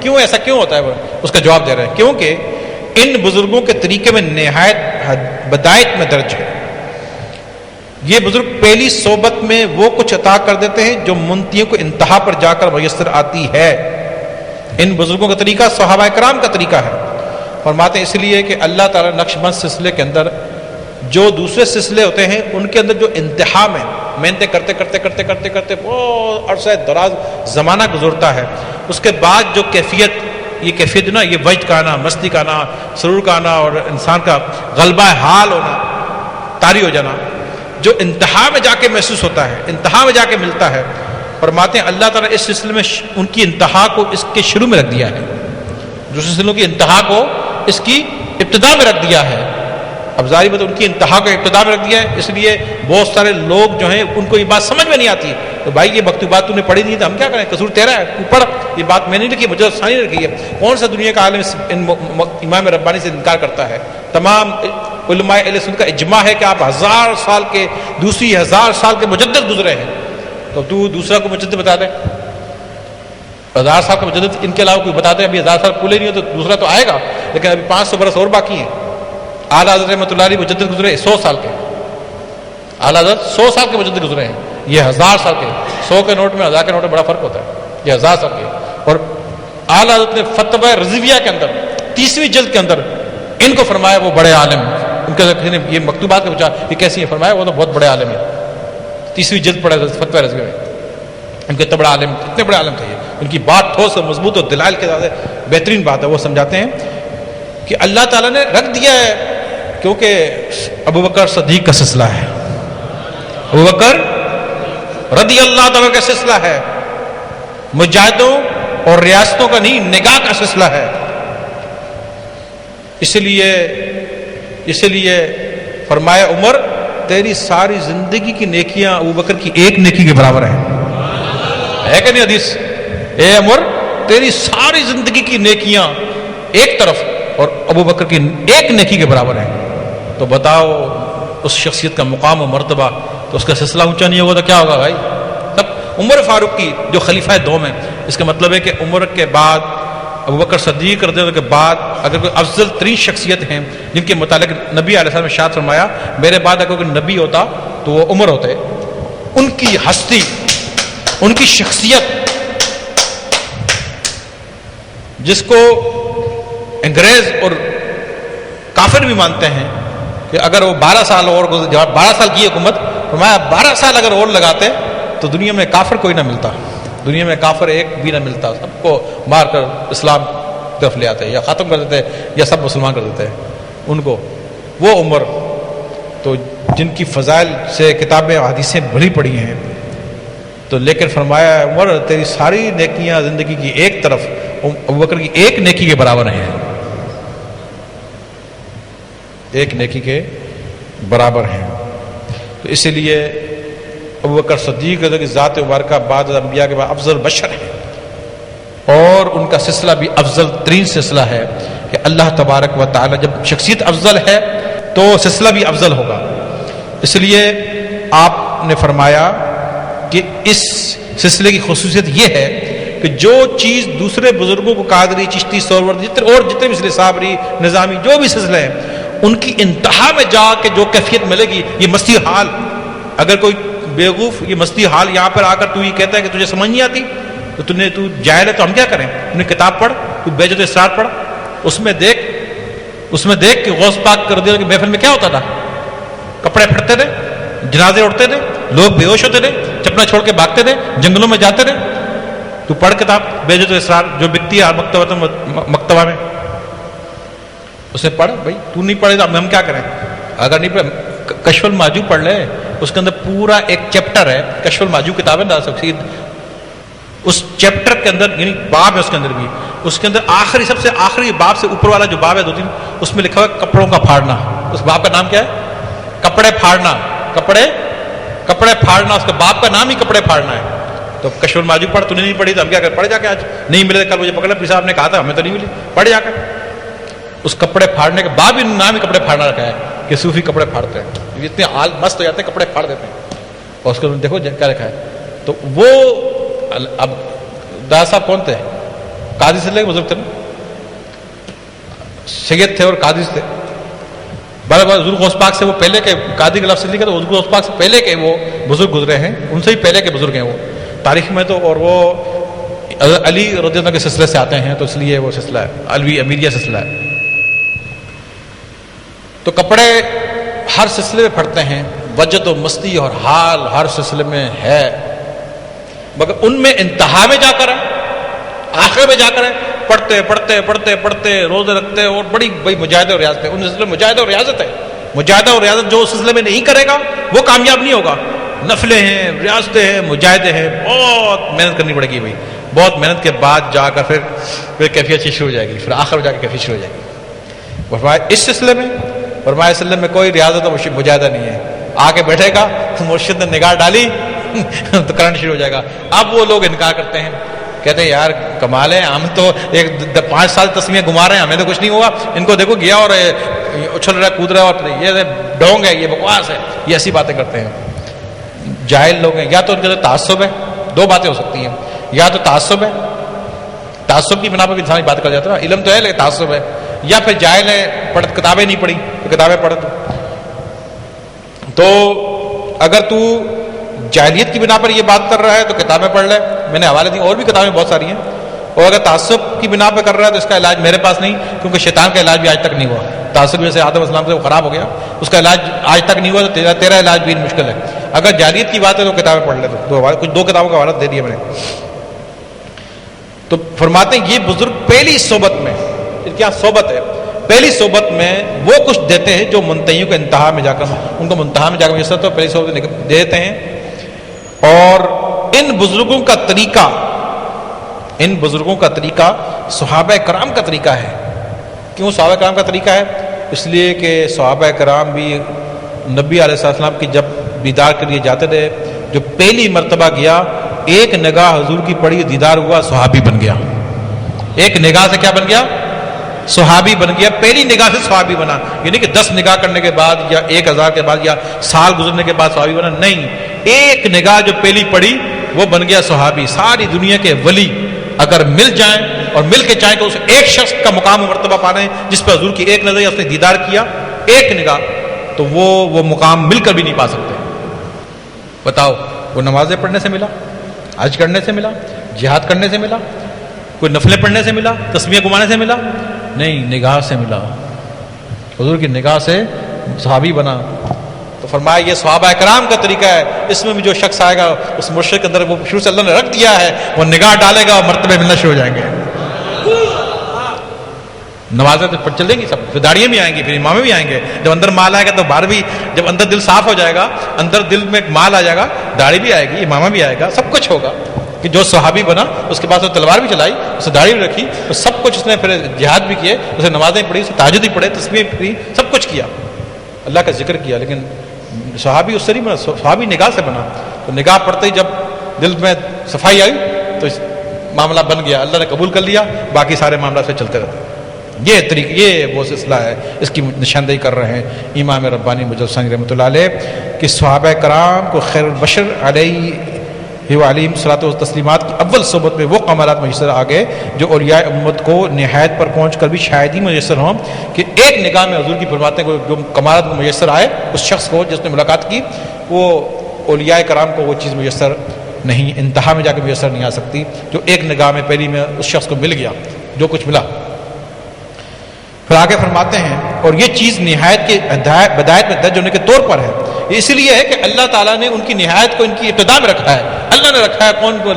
کیوں ایسا کیوں ہوتا ہے، اس کا جواب دے رہے ہیں کیونکہ ان بزرگوں کے طریقے میں نہایت بدایت میں درج ہے۔ یہ بزرگ پہلی صحبت میں وہ کچھ عطا کر دیتے ہیں جو منتیوں کو انتہا پر جا کر میسر آتی ہے۔ ان بزرگوں کا طریقہ صحابہ کرام کا طریقہ ہے۔ فرماتے ہیں اس لیے کہ اللہ تعالیٰ نقش بند سلسلے کے اندر جو دوسرے سلسلے ہوتے ہیں ان کے اندر جو انتہا میں محنتیں کرتے بہت عرصہ دراز زمانہ گزرتا ہے، اس کے بعد جو یہ کیفیت نا، یہ وجد کا آنا، مستی کا آنا، سرور کا آنا اور انسان کا غلبہ حال ہونا، طاری ہو جانا، جو انتہا میں جا کے محسوس ہوتا ہے، انتہا میں جا کے ملتا ہے۔ فرماتے ہیں اللہ تعالیٰ اس سلسلے میں ان کی انتہا کو اس کے شروع میں رکھ دیا ہے، جو سلسلوں کی انتہا کو اس کی ابتدا میں رکھ دیا ہے۔ اب ظاہر بات ان کی انتہا کو ابتدا میں رکھ دیا ہے، اس لیے بہت سارے لوگ جو ہیں ان کو یہ بات سمجھ میں نہیں آتی، تو بھائی یہ مکتوبات تو نے پڑھی نہیں، تو ہم کیا کریں، قصور تیرا ہے، تو پڑھ، یہ بات میں نہیں لکھی، مجھے ثانی رکھی ہے۔ کون سا دنیا کا عالم امام ربانی سے انکار کرتا ہے؟ تمام علماء اہل سنت کا اجماع ہے کہ آپ 1000 سال کے دوسری 1000 سال کے مجدد گزرے ہیں، تو تو دوسرا کو مجدد بتا دے، 1000 سال کا مجدد ان کے علاوہ کوئی بتا دے، ابھی 1000 سال پورے نہیں ہو تو دوسرا تو آئے گا، لیکن ابھی 500 برس اور باقی ہیں۔ اعلیٰ حضرت رحمۃ اللہ علیہ مجدد گزرے 100 سال کے، اعلیٰ حضرت 100 سال کے مجدد گزرے ہیں، یہ 1000 سال کے، 100 کے نوٹ میں 1000 کے نوٹ میں بڑا فرق ہوتا ہے، یہ 1000 سال کے۔ اور اعلیٰ حضرت نے فتویٰ رضویہ کے اندر 30ویں جلد کے اندر ان کو فرمایا وہ بڑے عالم ہیں، ان کے یہ مکتوبات کا پوچھا یہ کیسی ہیں، فرمایا وہ تو بہت بڑے عالم ہیں، 30ویں جلد پڑھا فتویٰ رضویہ میں، ان کے اتنے بڑے عالم تھے، ان کی بات ٹھوس اور مضبوط اور دلائل کے زیادہ بہترین بات ہے۔ وہ سمجھاتے ہیں کہ اللہ تعالیٰ نے رکھ دیا ہے، کیونکہ ابوبکر صدیق کا سلسلہ ہے، ابوبکر رضی اللہ تعالیٰ کا سلسلہ ہے، مجاہدوں اور ریاستوں کا نہیں، نگاہ کا سلسلہ ہے۔ اس لیے فرمایا عمر تیری ساری زندگی کی نیکیاں ابوبکر کی ایک نیکی کے برابر ہے کہ نہیں حدیث؟ اے عمر تیری ساری زندگی کی نیکیاں ایک طرف اور ابوبکر کی ایک نیکی کے برابر ہے، تو بتاؤ اس شخصیت کا مقام و مرتبہ، تو اس کا سلسلہ اونچا نہیں ہوگا تو کیا ہوگا بھائی؟ تب عمر فاروق کی جو خلیفہ دوم ہے، اس کا مطلب ہے کہ عمر کے بعد ابوبکر صدیق رضی اللہ کے بعد اگر کوئی افضل ترین شخصیت ہیں جن کے متعلق نبی علیہ السلام نے ارشاد فرمایا میرے بعد اگر کوئی نبی ہوتا تو وہ عمر ہوتے، ان کی ہستی، ان کی شخصیت جس کو انگریز اور کافر بھی مانتے ہیں کہ اگر وہ 12 سال اور 12 سال کی حکومت، فرمایا 12 سال اگر اور لگاتے تو دنیا میں کافر کوئی نہ ملتا، دنیا میں کافر ایک بھی نہ ملتا، سب کو مار کر اسلام طرف لے آتے یا ختم کر دیتے یا سب مسلمان کر دیتے ان کو. وہ عمر تو جن کی فضائل سے کتابیں حدیثیں بھری پڑی ہیں, تو لیکن فرمایا عمر تیری ساری نیکیاں زندگی کی ایک طرف ابوبکر کی ایک نیکی کے برابر ہیں, ایک نیکی کے برابر ہیں. تو اسی لیے ابوبکر صدیق کی ذات مبارکہ بعد انبیاء کے بعد افضل بشر ہے, اور ان کا سلسلہ بھی افضل ترین سلسلہ ہے کہ اللہ تبارک و تعالی جب شخصیت افضل ہے تو سلسلہ بھی افضل ہوگا. اس لیے آپ نے فرمایا کہ اس سلسلے کی خصوصیت یہ ہے کہ جو چیز دوسرے بزرگوں کو قادری, چشتی, سہروردی اور جتنے بھی سلسلے صابری, نظامی, جو بھی سلسلے ہیں, ان کی انتہا میں جا کے جو کیفیت ملے گی, یہ مستی حال. اگر کوئی بیوقوف یہ مستی حال یہاں پر آ کر تو یہ کہتا ہے کہ تجھے سمجھ نہیں آتی تو تو جاہل ہے تو ہم کیا کریں؟ تم نے کتاب پڑھ, تو بیجت اسرار پڑھ, اس میں دیکھ کہ غوث پاک کر دیا کہ محفل میں کیا ہوتا تھا, کپڑے پھٹتے تھے, جنازے اٹھتے تھے, لوگ بے ہوش ہوتے تھے, چپنا چھوڑ کے بھاگتے تھے, جنگلوں میں جاتے تھے. تو پڑھ کتاب بیجت اسرار جو بکتی ہے مکتبہ میں, اسے پڑھ. بھائی تو نہیں پڑھے تو ہم کیا کریں؟ اگر نہیں پڑھے کشف الماجو پڑھ لے, اس کے اندر پورا ایک چیپٹر ہے. کشف الماجو کتاب ہے ناسخید, اس چیپٹر کے اندر یعنی باب ہے اس کے اندر بھی, اس کے اندر آخری سب سے آخری باب سے اوپر والا جو باب ہے 2-3, اس میں لکھا ہوا ہے کپڑوں کا پھاڑنا. اس باب کا نام کیا ہے؟ کپڑے پھاڑنا. کپڑے پھاڑنا, اس کے باب کا نام ہی کپڑے پھاڑنا ہے. تو کشف الماجو پڑھ, تو نہیں پڑھی تو ہم کیا کریں؟ پڑھ جا کے, آج نہیں ملے کل مجھے پکڑا پھر صاحب نے کہا تھا ہمیں تو نہیں ملی, پڑھ جا کر. اس کپڑے پھاڑنے کے باب ہی نام ہی کپڑے پھاڑنا رکھا ہے کہ صوفی کپڑے پھاڑتے ہیں, اتنے حال مست ہو جاتے ہیں کپڑے پھاڑ دیتے ہیں. اور اس کو دیکھو کیا لکھا ہے. تو وہ اب دادا صاحب کون تھے؟ قاضی سے لے کے بزرگ تھے نا, سید تھے اور قاضی تھے. بڑے حضور غوث پاک سے وہ پہلے کے قاضی کے لفظ سے لکھا تو حضور غوث پاک سے پہلے کے وہ بزرگ گزرے ہیں, ان سے بھی پہلے کے بزرگ ہیں وہ تاریخ میں. تو اور وہ علی رضی اللہ کے سلسلے سے آتے ہیں, تو اس لیے وہ سلسلہ ہے علوی امیریہ سلسلہ ہے. تو کپڑے ہر سلسلے میں پھٹتے ہیں, وجد و مستی اور حال ہر سلسلے میں ہے, مگر ان میں انتہا میں جا کر ہے, آخر میں جا کر ہے. پڑھتے روزے رکھتے اور بڑی مجاہدہ اور ریاضت ہے. ان سلسلے میں مجاہدہ اور ریاضت ہے. مجاہدہ اور ریاضت جو اس سلسلے میں نہیں کرے گا وہ کامیاب نہیں ہوگا. نفلیں ہیں, ریاضتیں ہیں, مجاہدے ہیں, بہت محنت کرنی پڑے گی بھائی. بہت محنت کے بعد جا کر پھر کیفیت شروع ہو جائے گی, پھر آخر میں جا کے کیفیت شروع ہو جائے گی. فرمایا اس سلسلے میں, فرمایا اس سلسلے میں کوئی ریاضت اور مجاہدہ نہیں ہے. آ کے بیٹھے گا, مرشد نے نگاہ ڈالی تو کرنٹ شروع ہو جائے گا. اب وہ لوگ انکار کرتے ہیں, کہتے ہیں یار کمال ہے, ہم تو 5 سال تسمیہ گھما رہے ہیں, ہمیں تو کچھ نہیں ہوا. ان کو دیکھو گیا اور اچھل رہا ہے, کود رہا ہے, اور یہ ڈونگ ہے, یہ بکواس ہے, یہ ایسی باتیں کرتے ہیں. جاہل لوگ ہیں. یا تو ان کے تعصب ہے, 2 باتیں ہو سکتی ہیں. یا تو تعصب ہے, تعصب کی بنا پر انسان بات کر جاتا ہے, علم تو ہے لیکن تعصب ہے. یا پھر جاہل ہے, کتابیں نہیں پڑھی تو کتابیں پڑھ. تو اگر تو جاہلیت کی بنا پر یہ بات کر رہا ہے تو کتابیں پڑھ لے, میں نے حوالے دی, اور بھی کتابیں بہت ساری ہیں. اور اگر تعصب کی بنا پہ کر رہا ہے تو اس کا علاج میرے پاس نہیں, کیونکہ شیطان کا علاج بھی آج تک نہیں ہوا. تعصب جیسے آدم السلام سے وہ خراب ہو گیا, اس کا علاج آج تک نہیں ہوا, تو تیرا علاج بھی مشکل ہے. اگر جاہلیت کی بات ہے تو کتابیں پڑھ لے. تو کچھ 2 کتابوں کا حوالہ دے دیا میں نے. تو فرماتے ہیں یہ بزرگ پہلی صحبت میں, کیا صحبت ہے, پہلی صحبت میں وہ کچھ دیتے ہیں جو منتہیوں کے انتہا میں جا کر ان کو منتہا میں جا کر میسر تو پہلی صحبت دیتے ہیں. اور ان بزرگوں کا طریقہ صحابہ کرام کا طریقہ ہے. کیوں صحابہ کرام کا طریقہ ہے؟ اس لیے کہ صحابہ کرام بھی نبی علیہ السلام کی جب دیدار کے لیے جاتے تھے, جو پہلی مرتبہ گیا, ایک نگاہ حضور کی پڑی, دیدار ہوا, صحابی بن گیا. ایک نگاہ سے کیا بن گیا؟ صحابی بن گیا. پہلی نگاہ سے صحابی بنا, یعنی کہ 10 نگاہ کرنے کے بعد یا 1000 کے بعد یا سال گزرنے کے بعد صحابی بنا, نہیں. ایک نگاہ جو پہلی پڑی وہ بن گیا صحابی. ساری دنیا کے ولی اگر مل جائیں اور مل کے چاہیں تو اس ایک شخص کا مقام و مرتبہ پانے جس پر حضور کی ایک نظر یا اس نے دیدار کیا, ایک نگاہ, تو وہ مقام مل کر بھی نہیں پا سکتے. بتاؤ, وہ نمازیں پڑھنے سے ملا, حج کرنے سے ملا, جہاد کرنے سے ملا, کوئی نفلیں پڑھنے سے ملا, تسبیح گھمانے سے ملا؟ نہیں, نگاہ سے ملا. حضور کی نگاہ سے صحابی بنا. تو فرمایا یہ صحابہ کرام کا طریقہ ہے. اس میں بھی جو شخص آئے گا اس مرشد کے اندر وہ شروع سے اللہ نے رکھ دیا ہے, وہ نگاہ ڈالے گا اور مرتبے ملنا شروع ہو جائیں گے. نمازیں تو چل دیں گی سب، پھر داڑیاں بھی آئیں گی، پھر امامے بھی آئیں گے، جب اندر مال آئے گا تو باہر بھی، جب اندر دل صاف ہو جائے گا، اندر دل میں مال آ جائے گا، داڑھی بھی آئے گی، امامہ بھی آئے گا، سب کچھ ہوگا. کہ جو صحابی بنا اس کے پاس وہ تلوار بھی چلائی، اسے داڑھی بھی رکھی، تو سب کچھ اس نے پھر جہاد بھی کیے، اسے نمازیں پڑھی، اسے تہجد بھی پڑھے، تسبیح پڑھی، سب کچھ کیا، اللہ کا ذکر کیا. لیکن صحابی اس سے نہیں بنا، صحابی نگاہ سے بنا. تو نگاہ پڑتے ہی جب دل میں صفائی آئی تو معاملہ بن گیا، اللہ نے قبول کر لیا، باقی سارے معاملات سے چلتے رہتے. یہ طریقہ، یہ وہ سلسلہ ہے، اس کی نشاندہی کر رہے ہیں امام ربانی مجدد ثانی رحمۃ اللہ علیہ کہ صحابہ کرام کو خیر البشر علیہ وعلیہم صلاۃ و تسلیمات کی اول صحبت میں وہ کمالات میسر آ گئے جو اولیاء امت کو نہایت پر پہنچ کر بھی شاید ہی میسر ہوں. کہ ایک نگاہ میں حضور کی فرماتے ہیں جو کمالات میسر آئے اس شخص کو جس نے ملاقات کی، وہ اولیاء کرام کو وہ چیز میسر نہیں، انتہا میں جا کے میسر نہیں آ سکتی جو ایک نگاہ میں پہلی میں اس شخص کو مل گیا جو کچھ ملا. پھر آگے فرماتے ہیں اور یہ چیز نہایت کے بدایت میں درج ہونے کے طور پر ہے. یہ اس لیے ہے کہ اللہ تعالیٰ نے ان کی نہایت کو ان کی ابتدا میں رکھا ہے. اللہ نے رکھا ہے، کون کو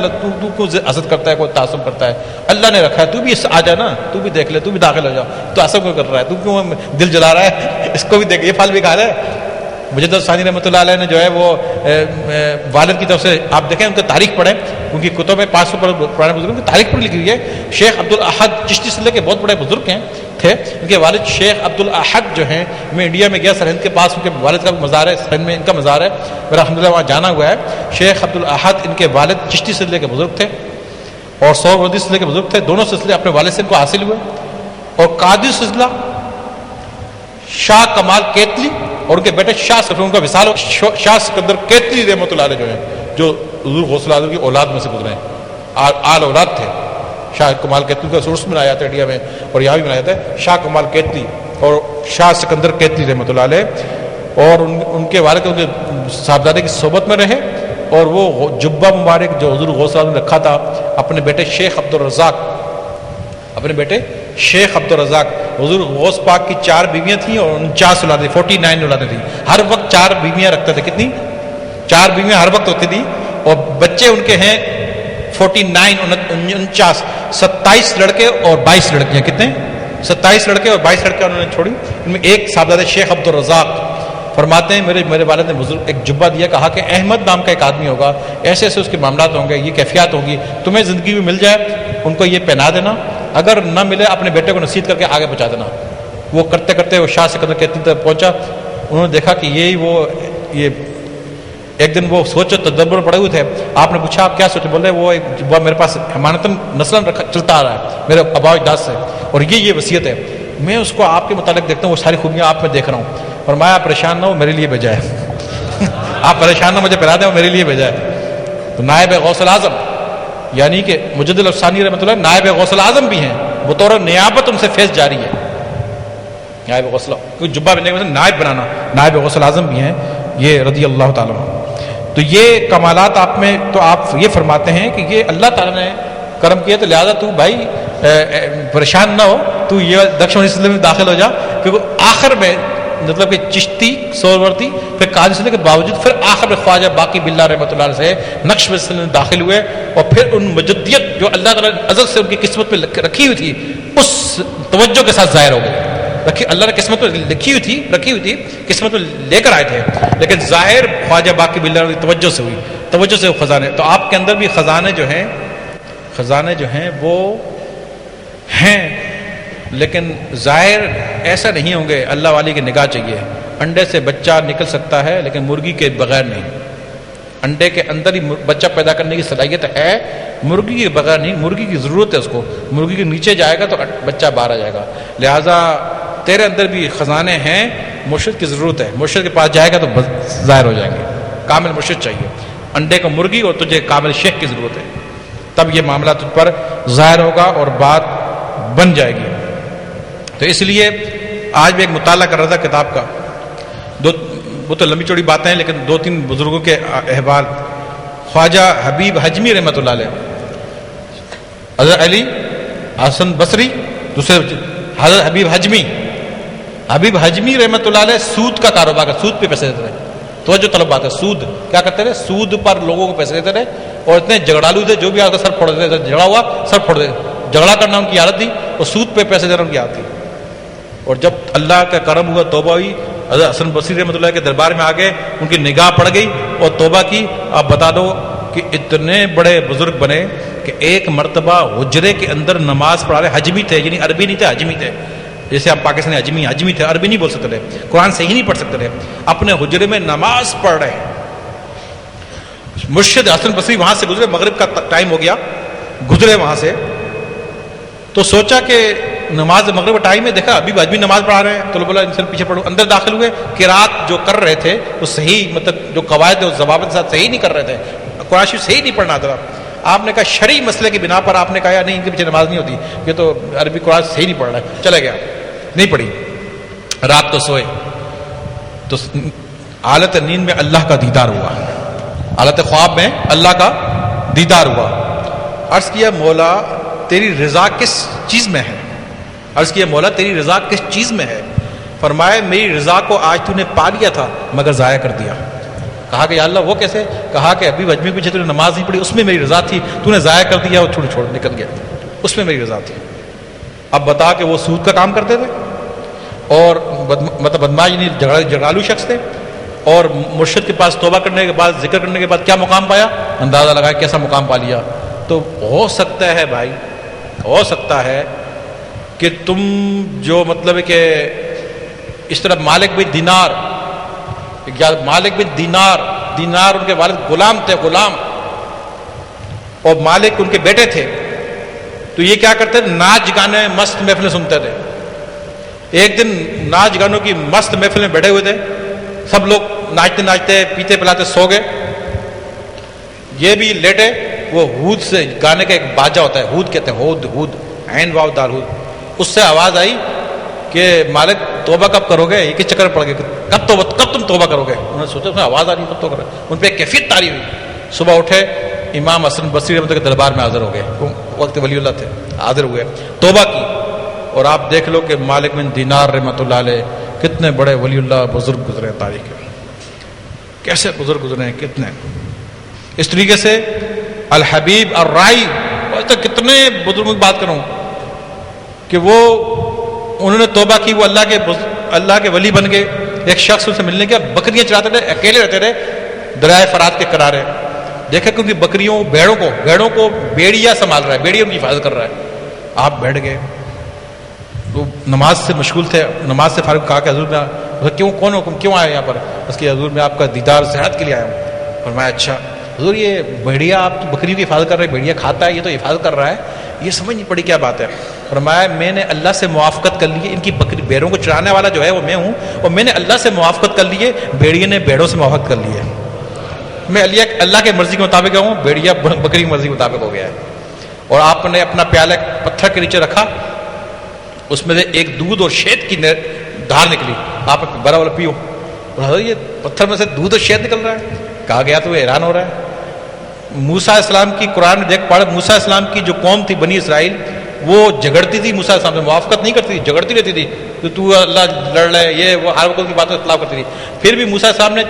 تو حسد کرتا ہے، کوئی تعصب کرتا ہے، اللہ نے رکھا ہے. تو بھی اس آ جا نا، تو بھی دیکھ لے، تو بھی داخل ہو جا. تو تعصب کیوں کر رہا ہے، تو کیوں دل جلا رہا ہے، اس کو بھی دیکھ، یہ پھل بھی کھا رہا ہے. مجدد ثانی رحمۃ اللہ علیہ نے جو ہے وہ والد کی طرف سے آپ دیکھیں ان کا تاریخ پڑھیں، ان کی کتب میں 500 پرانے بزرگوں کی تاریخ پر لکھی ہوئی ہے. شیخ عبد الاحد چشتی سلسلے کے بہت بڑے بزرگ تھے. ان کے والد شیخ عبد الاحد جو ہیں، میں انڈیا میں گیا، سرہند کے پاس ان کے والد کا مزار ہے، سرہند میں ان کا مزار ہے، میرا الحمدللہ وہاں جانا ہوا ہے. شیخ عبد الاحد ان کے والد چشتی سلسلے کے بزرگ تھے اور سہروردی سلسلے کے بزرگ تھے. دونوں سلسلے اپنے والد سے ان کو حاصل ہوئے. اور قادری سلسلہ شاہ کمال کیتلی اور ان کے بیٹے شاہ صفی، ان کا وصال ہو. شاہ سکندر کیتلی رحمۃ اللہ علیہ جو ہیں، جو حضور غوث الاعظم کی اولاد میں سے گزرے ہیں، آل اولاد تھے. شاہ کمال کیتلی کا سورس منایا جاتا ہے انڈیا میں اور یہاں بھی منایا جاتا ہے. شاہ کمال کیتلی اور شاہ سکندر کیتلی رحمۃ اللہ علیہ، اور ان کے والد ان کے صاحبزادے کی صحبت میں رہے. اور وہ جبہ مبارک جو حضور غوث الاعظم نے رکھا تھا اپنے بیٹے شیخ عبد الرزاق، اپنے بیٹے شیخ عبد الرزاق. حضور غوث پاک کی 4 بیویاں تھیں اور 49 اولادیں، 49 اولادیں تھیں. ہر وقت 4 بیویاں رکھتے تھے. کتنی؟ 4 بیویاں ہر وقت ہوتی تھیں. اور بچے ان کے ہیں 49 49 27 لڑکے اور 22 لڑکیاں. کتنے؟ 27 لڑکے اور 22 لڑکیاں انہوں نے چھوڑی. ان میں ایک صاحبزادے شیخ عبد الرزاق فرماتے ہیں میرے والد نے بزرگ ایک جبہ دیا، کہا کہ احمد نام کا ایک آدمی ہوگا، ایسے ایسے اس کے معاملات ہوں گے، یہ کیفیات ہوگی، تمہیں زندگی میں مل جائے ان کو یہ پہنا دینا، اگر نہ ملے اپنے بیٹے کو نصیحت کر کے آگے پہنچا دینا. وہ کرتے کرتے وہ شاہ سکندر کیتلی تک پہنچا. انہوں نے دیکھا کہ یہ ایک دن وہ سوچو تدبر پڑے ہوئے تھے. آپ نے پوچھا آپ کیا سوچے؟ بولے وہ ایک جبہ میرے پاس امانتاً نسلاً چلتا آ رہا ہے میرے آباء اجداد سے، اور یہ وصیت ہے، میں اس کو آپ کے متعلق دیکھتا ہوں، وہ ساری خوبیاں آپ میں دیکھ رہا ہوں. فرمایا آپ پریشان نہ ہو، میرے لیے بھیجا ہے. آپ پریشان نہ، مجھے پہلا دیں، وہ میرے لیے بھیجا ہے. تو نائب غوث الاعظم یعنی کہ مجدد الثانی رحمۃ اللہ نائب غوث الاعظم بھی ہیں، بطور نیابت ان سے فیض جاری ہے. نائب غوث کوئی جبہ بننے کے نائب بنانا، نائب غوث الاعظم بھی ہیں یہ رضی اللہ تعالیٰ عنہ. تو یہ کمالات آپ میں، تو آپ یہ فرماتے ہیں کہ یہ اللہ تعالیٰ نے کرم کیا، تو لہٰذا تو بھائی پریشان نہ ہو، تو یہ دکشمنی سلسلے میں داخل ہو جا. کیونکہ آخر میں مطلب کہ چشتی، سہروردی، پھر قادری سلسلے کے باوجود پھر آخر میں خواجہ باقی باللہ رحمۃ اللہ علیہ سے نقشبندی سلسلے میں داخل ہوئے. اور پھر ان مجدیت جو اللہ تعالیٰ نے ازل سے ان کی قسمت میں رکھی ہوئی تھی اس توجہ کے ساتھ ظاہر ہو گئی. اللہ نے قسمت میں رکھی ہوئی تھی قسمت میں لے کر آئے تھے، لیکن ظاہر خواجہ باقی باللہ کی توجہ سے ہوئی، توجہ سے وہ خزانے. تو آپ کے اندر بھی خزانے جو ہیں وہ ہیں، لیکن ظاہر ایسا نہیں ہوں گے. اللہ والی کی نگاہ چاہیے. انڈے سے بچہ نکل سکتا ہے لیکن مرغی کے بغیر نہیں. انڈے کے اندر ہی بچہ پیدا کرنے کی صلاحیت ہے، مرغی کے بغیر نہیں. مرغی کی ضرورت ہے اس کو، مرغی کے نیچے جائے گا تو بچہ باہر آ جائے گا. لہٰذا تیرے اندر بھی خزانے ہیں، مرشد کی ضرورت ہے. مرشد کے پاس جائے گا تو ظاہر ہو جائیں گے. کامل مرشد چاہیے. انڈے کو مرغی اور تجھے کامل شیخ کی ضرورت ہے، تب یہ معاملہ تجھ پر ظاہر ہوگا اور بات بن جائے گی. تو اس لیے آج میں ایک مطالعہ کر رہا تھا کتاب کا، وہ تو لمبی چوڑی باتیں ہیں لیکن 2-3 بزرگوں کے احوال. خواجہ حبیب حجمی رحمۃ اللہ علیہ، حضرت علی حسن بصری، دوسرے حضرت حبیب حجمی رحمۃ اللہ علیہ سود کا کاروبار کا، سود پہ پیسے دیتے رہے. توجہ طلب بات ہے، سود کیا کرتے رہے؟ سود پر لوگوں کو پیسے دیتے رہے. اور اتنے جھگڑالو تھے، جو بھی آ کر سر پھوڑ دیتے، جھگڑا ہوا سر پھوڑ دیتے. جھگڑا کرنا ان کی عادت تھی اور سود پہ پیسے دینا ان کی عادت تھی. اور جب اللہ کا کرم ہوا، توبہ ہوئی، حضرت حسن بصری رحمۃ اللہ کے دربار میں آ گئے، ان کی نگاہ پڑ گئی اور توبہ کی. آپ بتا دو کہ اتنے بڑے بزرگ بنے کہ ایک مرتبہ حجرے کے اندر نماز پڑھا رہے، حجمی تھے، یعنی عربی نہیں تھے، حجمی تھے. جیسے آپ پاکستانی حجمی تھے، عربی نہیں بول سکتے تھے، قرآن صحیح نہیں پڑھ سکتے تھے، اپنے حجرے میں نماز پڑھ رہے ہیں. مرشد حسن بصری وہاں سے گزرے، مغرب کا ٹائم ہو گیا، گزرے وہاں سے، تو سوچا کہ نماز مغرب کا ٹائم ہے، دیکھا ابھی نماز پڑھا رہے ہیں، تو بولا انسان پیچھے پڑھو. اندر داخل ہوئے، قرات جو کر رہے تھے وہ صحیح، مطلب جو قواعد اور ضوابط کے ساتھ صحیح نہیں کر رہے تھے، قرآن شریف صحیح نہیں پڑھنا تھا. آپ نے کہا شرعی مسئلے کی بنا پر آپ نے کہا نہیں، ان کے پیچھے نماز نہیں ہوتی، یہ تو عربی قرآن صحیح نہیں پڑھ رہا ہے. چلے گیا، نہیں پڑھی. رات کو سوئے تو حالت نیند میں اللہ کا دیدار ہوا، حالت خواب میں اللہ کا دیدار ہوا. عرض کیا مولا تیری رضا کس چیز میں ہے؟ عرض کیا مولا تیری رضا کس چیز میں ہے؟ فرمایا میری رضا کو آج تو نے پا لیا تھا مگر ضائع کر دیا. کہا کہ یا اللہ وہ کیسے؟ کہا کہ ابھی وجمی پیچھے تو نے نماز نہیں پڑھی، اس میں میری رضا تھی، تو نے ضائع کر دیا اور چھوڑ نکل گیا، اس میں میری رضا تھی. اب بتا کہ وہ سود کا کام کرتے تھے اور مطلب بدماش نہیں، جھگڑالو شخص تھے، اور مرشد کے پاس توبہ کرنے کے بعد، ذکر کرنے کے بعد کیا مقام پایا؟ اندازہ لگایا کیسا مقام پا لیا. تو ہو سکتا ہے بھائی، ہو سکتا ہے کہ تم جو مطلب ہے کہ اس طرح مالک بن دینار ان کے والد غلام تھے، غلام، اور مالک ان کے بیٹے تھے. تو یہ کیا کرتے تھے؟ ناچ گانے مست محفلیں سنتے تھے. ایک دن ناچ گانوں کی مست محفل میں بیٹھے ہوئے تھے، سب لوگ ناچتے ناچتے پیتے پلاتے سو گئے. یہ بھی لیٹے. وہ ہود سے گانے کا ایک باجا ہوتا ہے، ہود کہتے ہیں، ہود عین واو دال ہود. اس سے آواز آئی کہ مالک توبہ کب کرو گے؟ یہ کس چکر پڑ گئے، کب تم توبہ کرو گے؟ انہوں نے سوچا اس میں آواز آ رہی ہے، کب تو کرو. ان پہ کیفیت طاری ہوئی. صبح اٹھے، امام حسن بصری رحمۃ اللہ کے دربار میں حاضر ہو گئے، وقت ولی اللہ تھے، حاضر ہوئے، توبہ کی. اور آپ دیکھ لو کہ مالک بن دینار رحمۃ اللہ علیہ کتنے بڑے ولی اللہ بزرگ گزرے ہیں تاریخ میں، کیسے بزرگ گزرے ہیں کتنے. اس طریقے سے الحبیب الرائی، کتنے بزرگوں کی بات کروں کہ وہ انہوں نے توبہ کی، وہ اللہ کے ولی بن گئے. ایک شخص ان سے ملنے گیا، بکریاں چراتے تھے، اکیلے رہتے تھے دریائے فرات کے کنارے. دیکھا کہ ان کی بکریوں بھیڑوں کو بیڑیا سنبھال رہا ہے، بیڑیا ان کی حفاظت کر رہا ہے. آپ بیٹھ گئے، وہ نماز سے مشغول تھے، نماز سے فارغ. کہا کہ حضور میں کون حکم کیوں آئے یہاں پر؟ اس کے حضور میں آپ کا دیدار صحت کے لیے آیا ہوں. فرمایا اچھا حضور یہ بھیڑیا آپ بکریوں کی حفاظت کر رہے ہیں، بھیڑیا کھاتا ہے، یہ تو حفاظت کر رہا ہے، یہ سمجھ نہیں پڑی کیا بات ہے. فرمایا میں نے اللہ سے موافقت کر لی ہے، ان کی بیڑوں کو چرانے والا جو ہے وہ میں ہوں، اور میں نے اللہ سے موافقت کر لی ہے، بھیڑیے نے بیڑوں سے موافقت کر لی ہے. میں اللہ کے مرضی کے مطابق ہوں، بھیڑیا بکری کی مرضی کے مطابق ہو گیا ہے. اور آپ نے اپنا پیالہ پتھر کے نیچے رکھا، اس میں سے ایک دودھ اور شہد کی دھار نکلی. آپ بڑا والا پیو. یہ پتھر میں سے دودھ اور شہد نکل رہا ہے. کہا گیا تو وہ حیران ہو رہا ہے. موسیٰ السلام کی قرآن میں دیکھ پڑھ، موسیٰ السلام کی جو قوم تھی بنی اسرائیل، وہ جھگڑتی تھی موسیٰ السلام سے، موافقت نہیں کرتی تھی، جھگڑتی رہتی تھی کہ تو اللہ لڑ رہے، یہ وہ ہر وقت کی باتوں کے خلاف کرتی تھی. پھر بھی موسیٰ السلام نے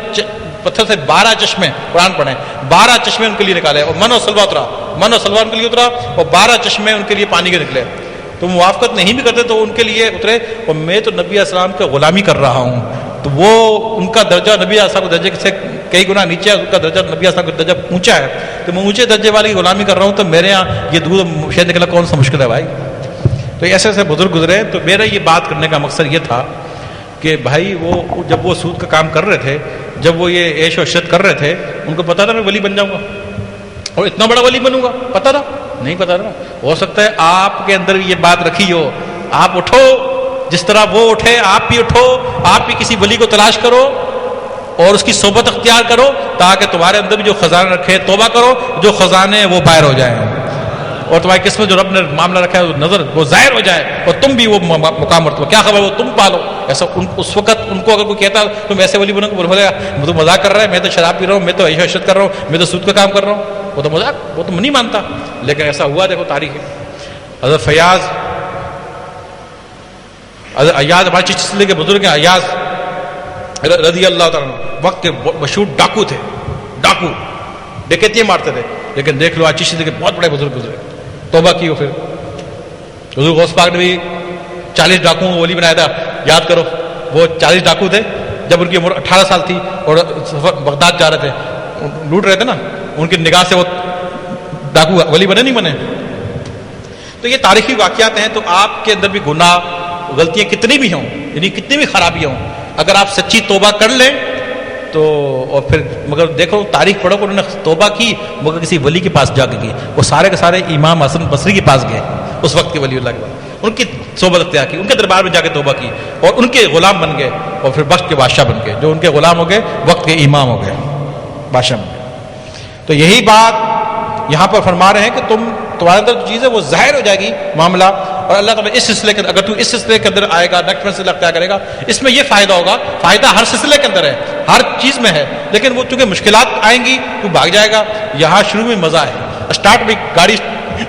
پتھر سے 12 چشمے، قرآن پڑھیں، 12 چشمے ان کے لیے نکالے، اور من و سلوا ان کے لیے اترا، اور 12 چشمے ان کے لیے پانی کے نکلے. تو موافقت نہیں بھی کرتے تو ان کے لیے اترے. اور میں تو نبی السلام کا غلامی کر رہا ہوں، تو وہ ان کا درجہ نبی السلام کے درجے سے کئی گنا نیچے ہے، ان کا درجہ نبی السلام کا درجہ اونچا ہے، تو میں اونچے درجے والی غلامی کر رہا ہوں، تو میرے یہاں یہ دودھ شہد نکلا کون سا مشکل ہے بھائی. تو ایسے ایسے بزرگ گزرے. تو میرا یہ بات کرنے کا مقصد یہ تھا کہ بھائی وہ جب وہ سود کا کام کر رہے تھے، جب وہ یہ عیش و عشرت کر رہے تھے، ان کو پتا تھا میں ولی بن جاؤں گا اور اتنا بڑا ولی بنوں گا؟ پتا تھا؟ نہیں پتا تھا. ہو سکتا ہے آپ کے اندر یہ بات رکھی ہو، آپ اٹھو جس طرح وہ اٹھے، آپ بھی اٹھو، آپ بھی کسی ولی کو تلاش کرو اور اس کی صحبت اختیار کرو، تاکہ تمہارے اندر بھی جو خزانہ رکھے، توبہ کرو، جو خزانے وہ باہر ہو جائیں، اور تمہاری قسمت جو رب نے معاملہ رکھا ہے وہ نظر وہ ظاہر ہو جائے، اور تم بھی وہ مقام مرتبہ کیا خبر وہ تم پالو. ایسا اس وقت ان کو اگر کوئی کہتا تم ایسے ولی بنو، بولے میں تو مذاق کر رہا ہے، میں تو شراب پی رہا ہوں، میں تو عیش و عشرت کر رہا ہوں، میں تو سود کا کام کر رہا ہوں، وہ تو مذاق، وہ تو نہیں مانتا. لیکن ایسا ہوا، دیکھو تاریخ ہے. حضرت فیاض، حضرت ایاز ہمارے سلسلے کے بزرگ ہیں، ایاز رضی اللہ تعالیٰ وقت کے مشہور ڈاکو تھے، ڈاکو ڈکیتیاں مارتے تھے. لیکن دیکھ لو آج سلسلے کے بہت بڑے بزرگ گزرے، توبہ کی. پھر حضور غوث پاک نے بھی 40 ڈاکوؤں کو ولی بنایا تھا. یاد کرو وہ 40 ڈاکو تھے جب ان کی عمر 18 سال تھی اور بغداد جا رہے تھے, لوٹ رہے تھے نا, ان کی نگاہ سے وہ ڈاکو ولی بنے نہیں بنے. تو یہ تاریخی واقعات ہیں. تو آپ کے اندر بھی گناہ غلطیاں کتنی بھی ہوں, یعنی کتنی بھی خرابیاں ہوں, اگر آپ سچی توبہ کر لیں تو, اور پھر مگر دیکھو تاریخ پڑھو کہ انہوں نے توبہ کی مگر کسی ولی کے پاس جا کے کی. وہ سارے کے سارے امام حسن بصری کے پاس گئے, اس وقت کے ولی اللہ کے پاس, ان کی صحبت اختیار کی, ان کے دربار میں جا کے توبہ کی اور ان کے غلام بن گئے, اور پھر وقت کے بادشاہ بن گئے. جو ان کے غلام ہو گئے وقت کے امام ہو گئے, بادشاہ بن گئے. تو یہی بات یہاں پر فرما رہے ہیں کہ تمہارے اندر جو چیز ہے وہ ظاہر ہو جائے گی معاملہ, اور اللہ تعالیٰ اس سلسلے کے اگر تو اس سلسلے کے اندر آئے گا, نیکسٹ سلسلہ اختیار کرے گا, اس میں یہ فائدہ ہوگا. فائدہ ہر سلسلے کے اندر ہے, ہر چیز میں ہے, لیکن وہ چونکہ مشکلات آئیں گی تو بھاگ جائے گا. یہاں شروع میں مزہ ہے, اسٹارٹ بھی گاڑی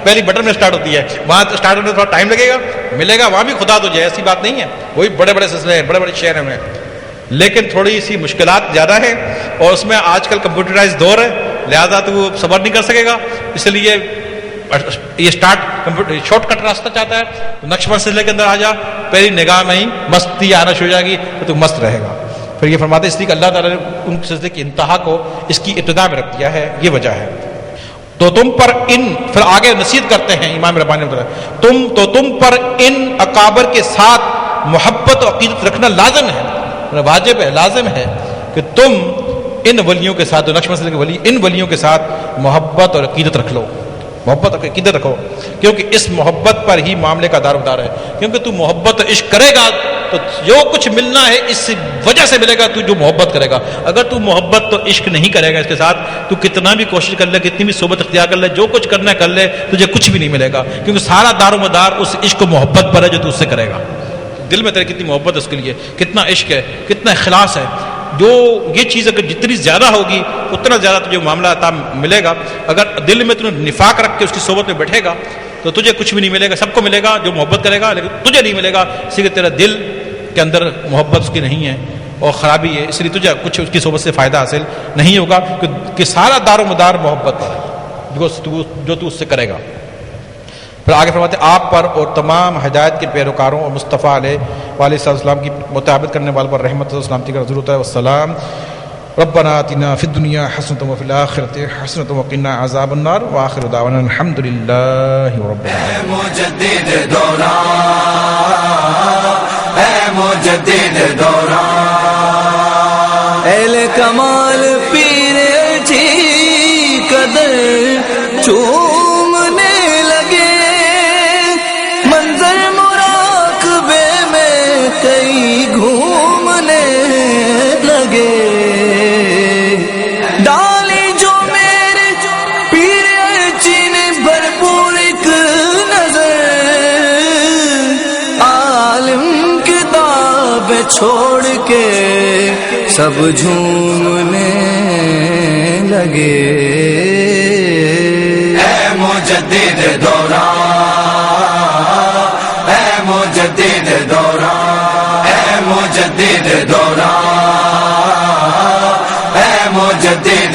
پہلی بٹن میں اسٹارٹ ہوتی ہے, وہاں اسٹارٹ ہونے میں تھوڑا ٹائم لگے گا, ملے گا وہاں بھی خدا تو جائے, ایسی بات نہیں ہے. وہی بڑے بڑے سلسلے ہیں, بڑے بڑے شہر میں, لیکن تھوڑی سی مشکلات زیادہ ہیں, اور اس میں آج کل کمپیوٹرائز دور ہے, لہذا تو وہ صبر نہیں کر سکے گا. اس لیے یہ اسٹارٹ شارٹ کٹ راستہ چاہتا ہے. نقش بند سلسلے کے اندر آ جا, پہلی نگاہ میں ہی مستی آنا شروع ہو جائے گی تو تو مست رہے گا. پھر یہ فرماتے اس لیے کہ اللہ تعالیٰ نے ان سلسلے کی انتہا کو اس کی ابتدا میں رکھ دیا ہے, یہ وجہ ہے. تو تم پر پھر آگے نصیحت کرتے ہیں امام ربانی تم پر ان اکابر کے ساتھ محبت و عقیدت رکھنا لازم ہے, واجب ہے, لازم ہے کہ تم ان ولیوں کے ساتھ, نقش مسئلے کے ولی, ان ولیوں کے ساتھ محبت اور عقیدت رکھ لو, محبت اور عقیدت رکھو, کیونکہ اس محبت پر ہی معاملے کا دار و مدار ہے. کیونکہ تو محبت اور عشق کرے گا تو جو کچھ ملنا ہے اس وجہ سے ملے گا, تو جو محبت کرے گا. اگر تو محبت تو عشق نہیں کرے گا اس کے ساتھ, تو کتنا بھی کوشش کر لے, کتنی بھی صحبت اختیار کر لے, جو کچھ کرنا ہے کر لے, تجھے کچھ بھی نہیں ملے گا. کیونکہ سارا دار و مدار اس عشق و محبت پر ہے جو تو اس سے کرے گا. دل میں تیرے کتنی محبت ہے اس کے لیے, کتنا عشق ہے, کتنا اخلاص ہے. جو یہ چیز اگر جتنی زیادہ ہوگی اتنا زیادہ تجھے معاملہ عطا ملے گا. اگر دل میں تم نفاق رکھ کے اس کی صحبت میں بیٹھے گا تو تجھے کچھ بھی نہیں ملے گا. سب کو ملے گا جو محبت کرے گا, لیکن تجھے نہیں ملے گا, اس لیے کہ تیرا دل کے اندر محبت اس کی نہیں ہے اور خرابی ہے, اس لیے تجھے کچھ اس کی صحبت سے فائدہ حاصل نہیں ہوگا. کہ سارا دار و مدار محبت پر ہے جو تو اس سے کرے گا. پھر آگے فرماتے آپ پر اور تمام ہدایت کے پیروکاروں اور مصطفیٰ علیہ السلام کی مطابقت کرنے والوں پر رحمت و سلامتی کا ضرورت ہے. والسلام. ربنا آتنا فی الدنیا حسنۃ وفی الآخرۃ حسنۃ وقنا عذاب النار. وآخر دعوانا الحمد للہ رب العالمین. مجدد دوران, اے مجدد دوران, اہل کمال پیر جی قدر چومنے لگے, منظر مراقبے میں کئی گھومنے لگے. ڈالی جو میرے پیر جی نے بھرپور ایک نظر, عالم کتاب چھوڑ کے سب جھومنے لگے. اے مجدد دوران, اے مجدد دوران, اے مجدد دوران, اے مجدد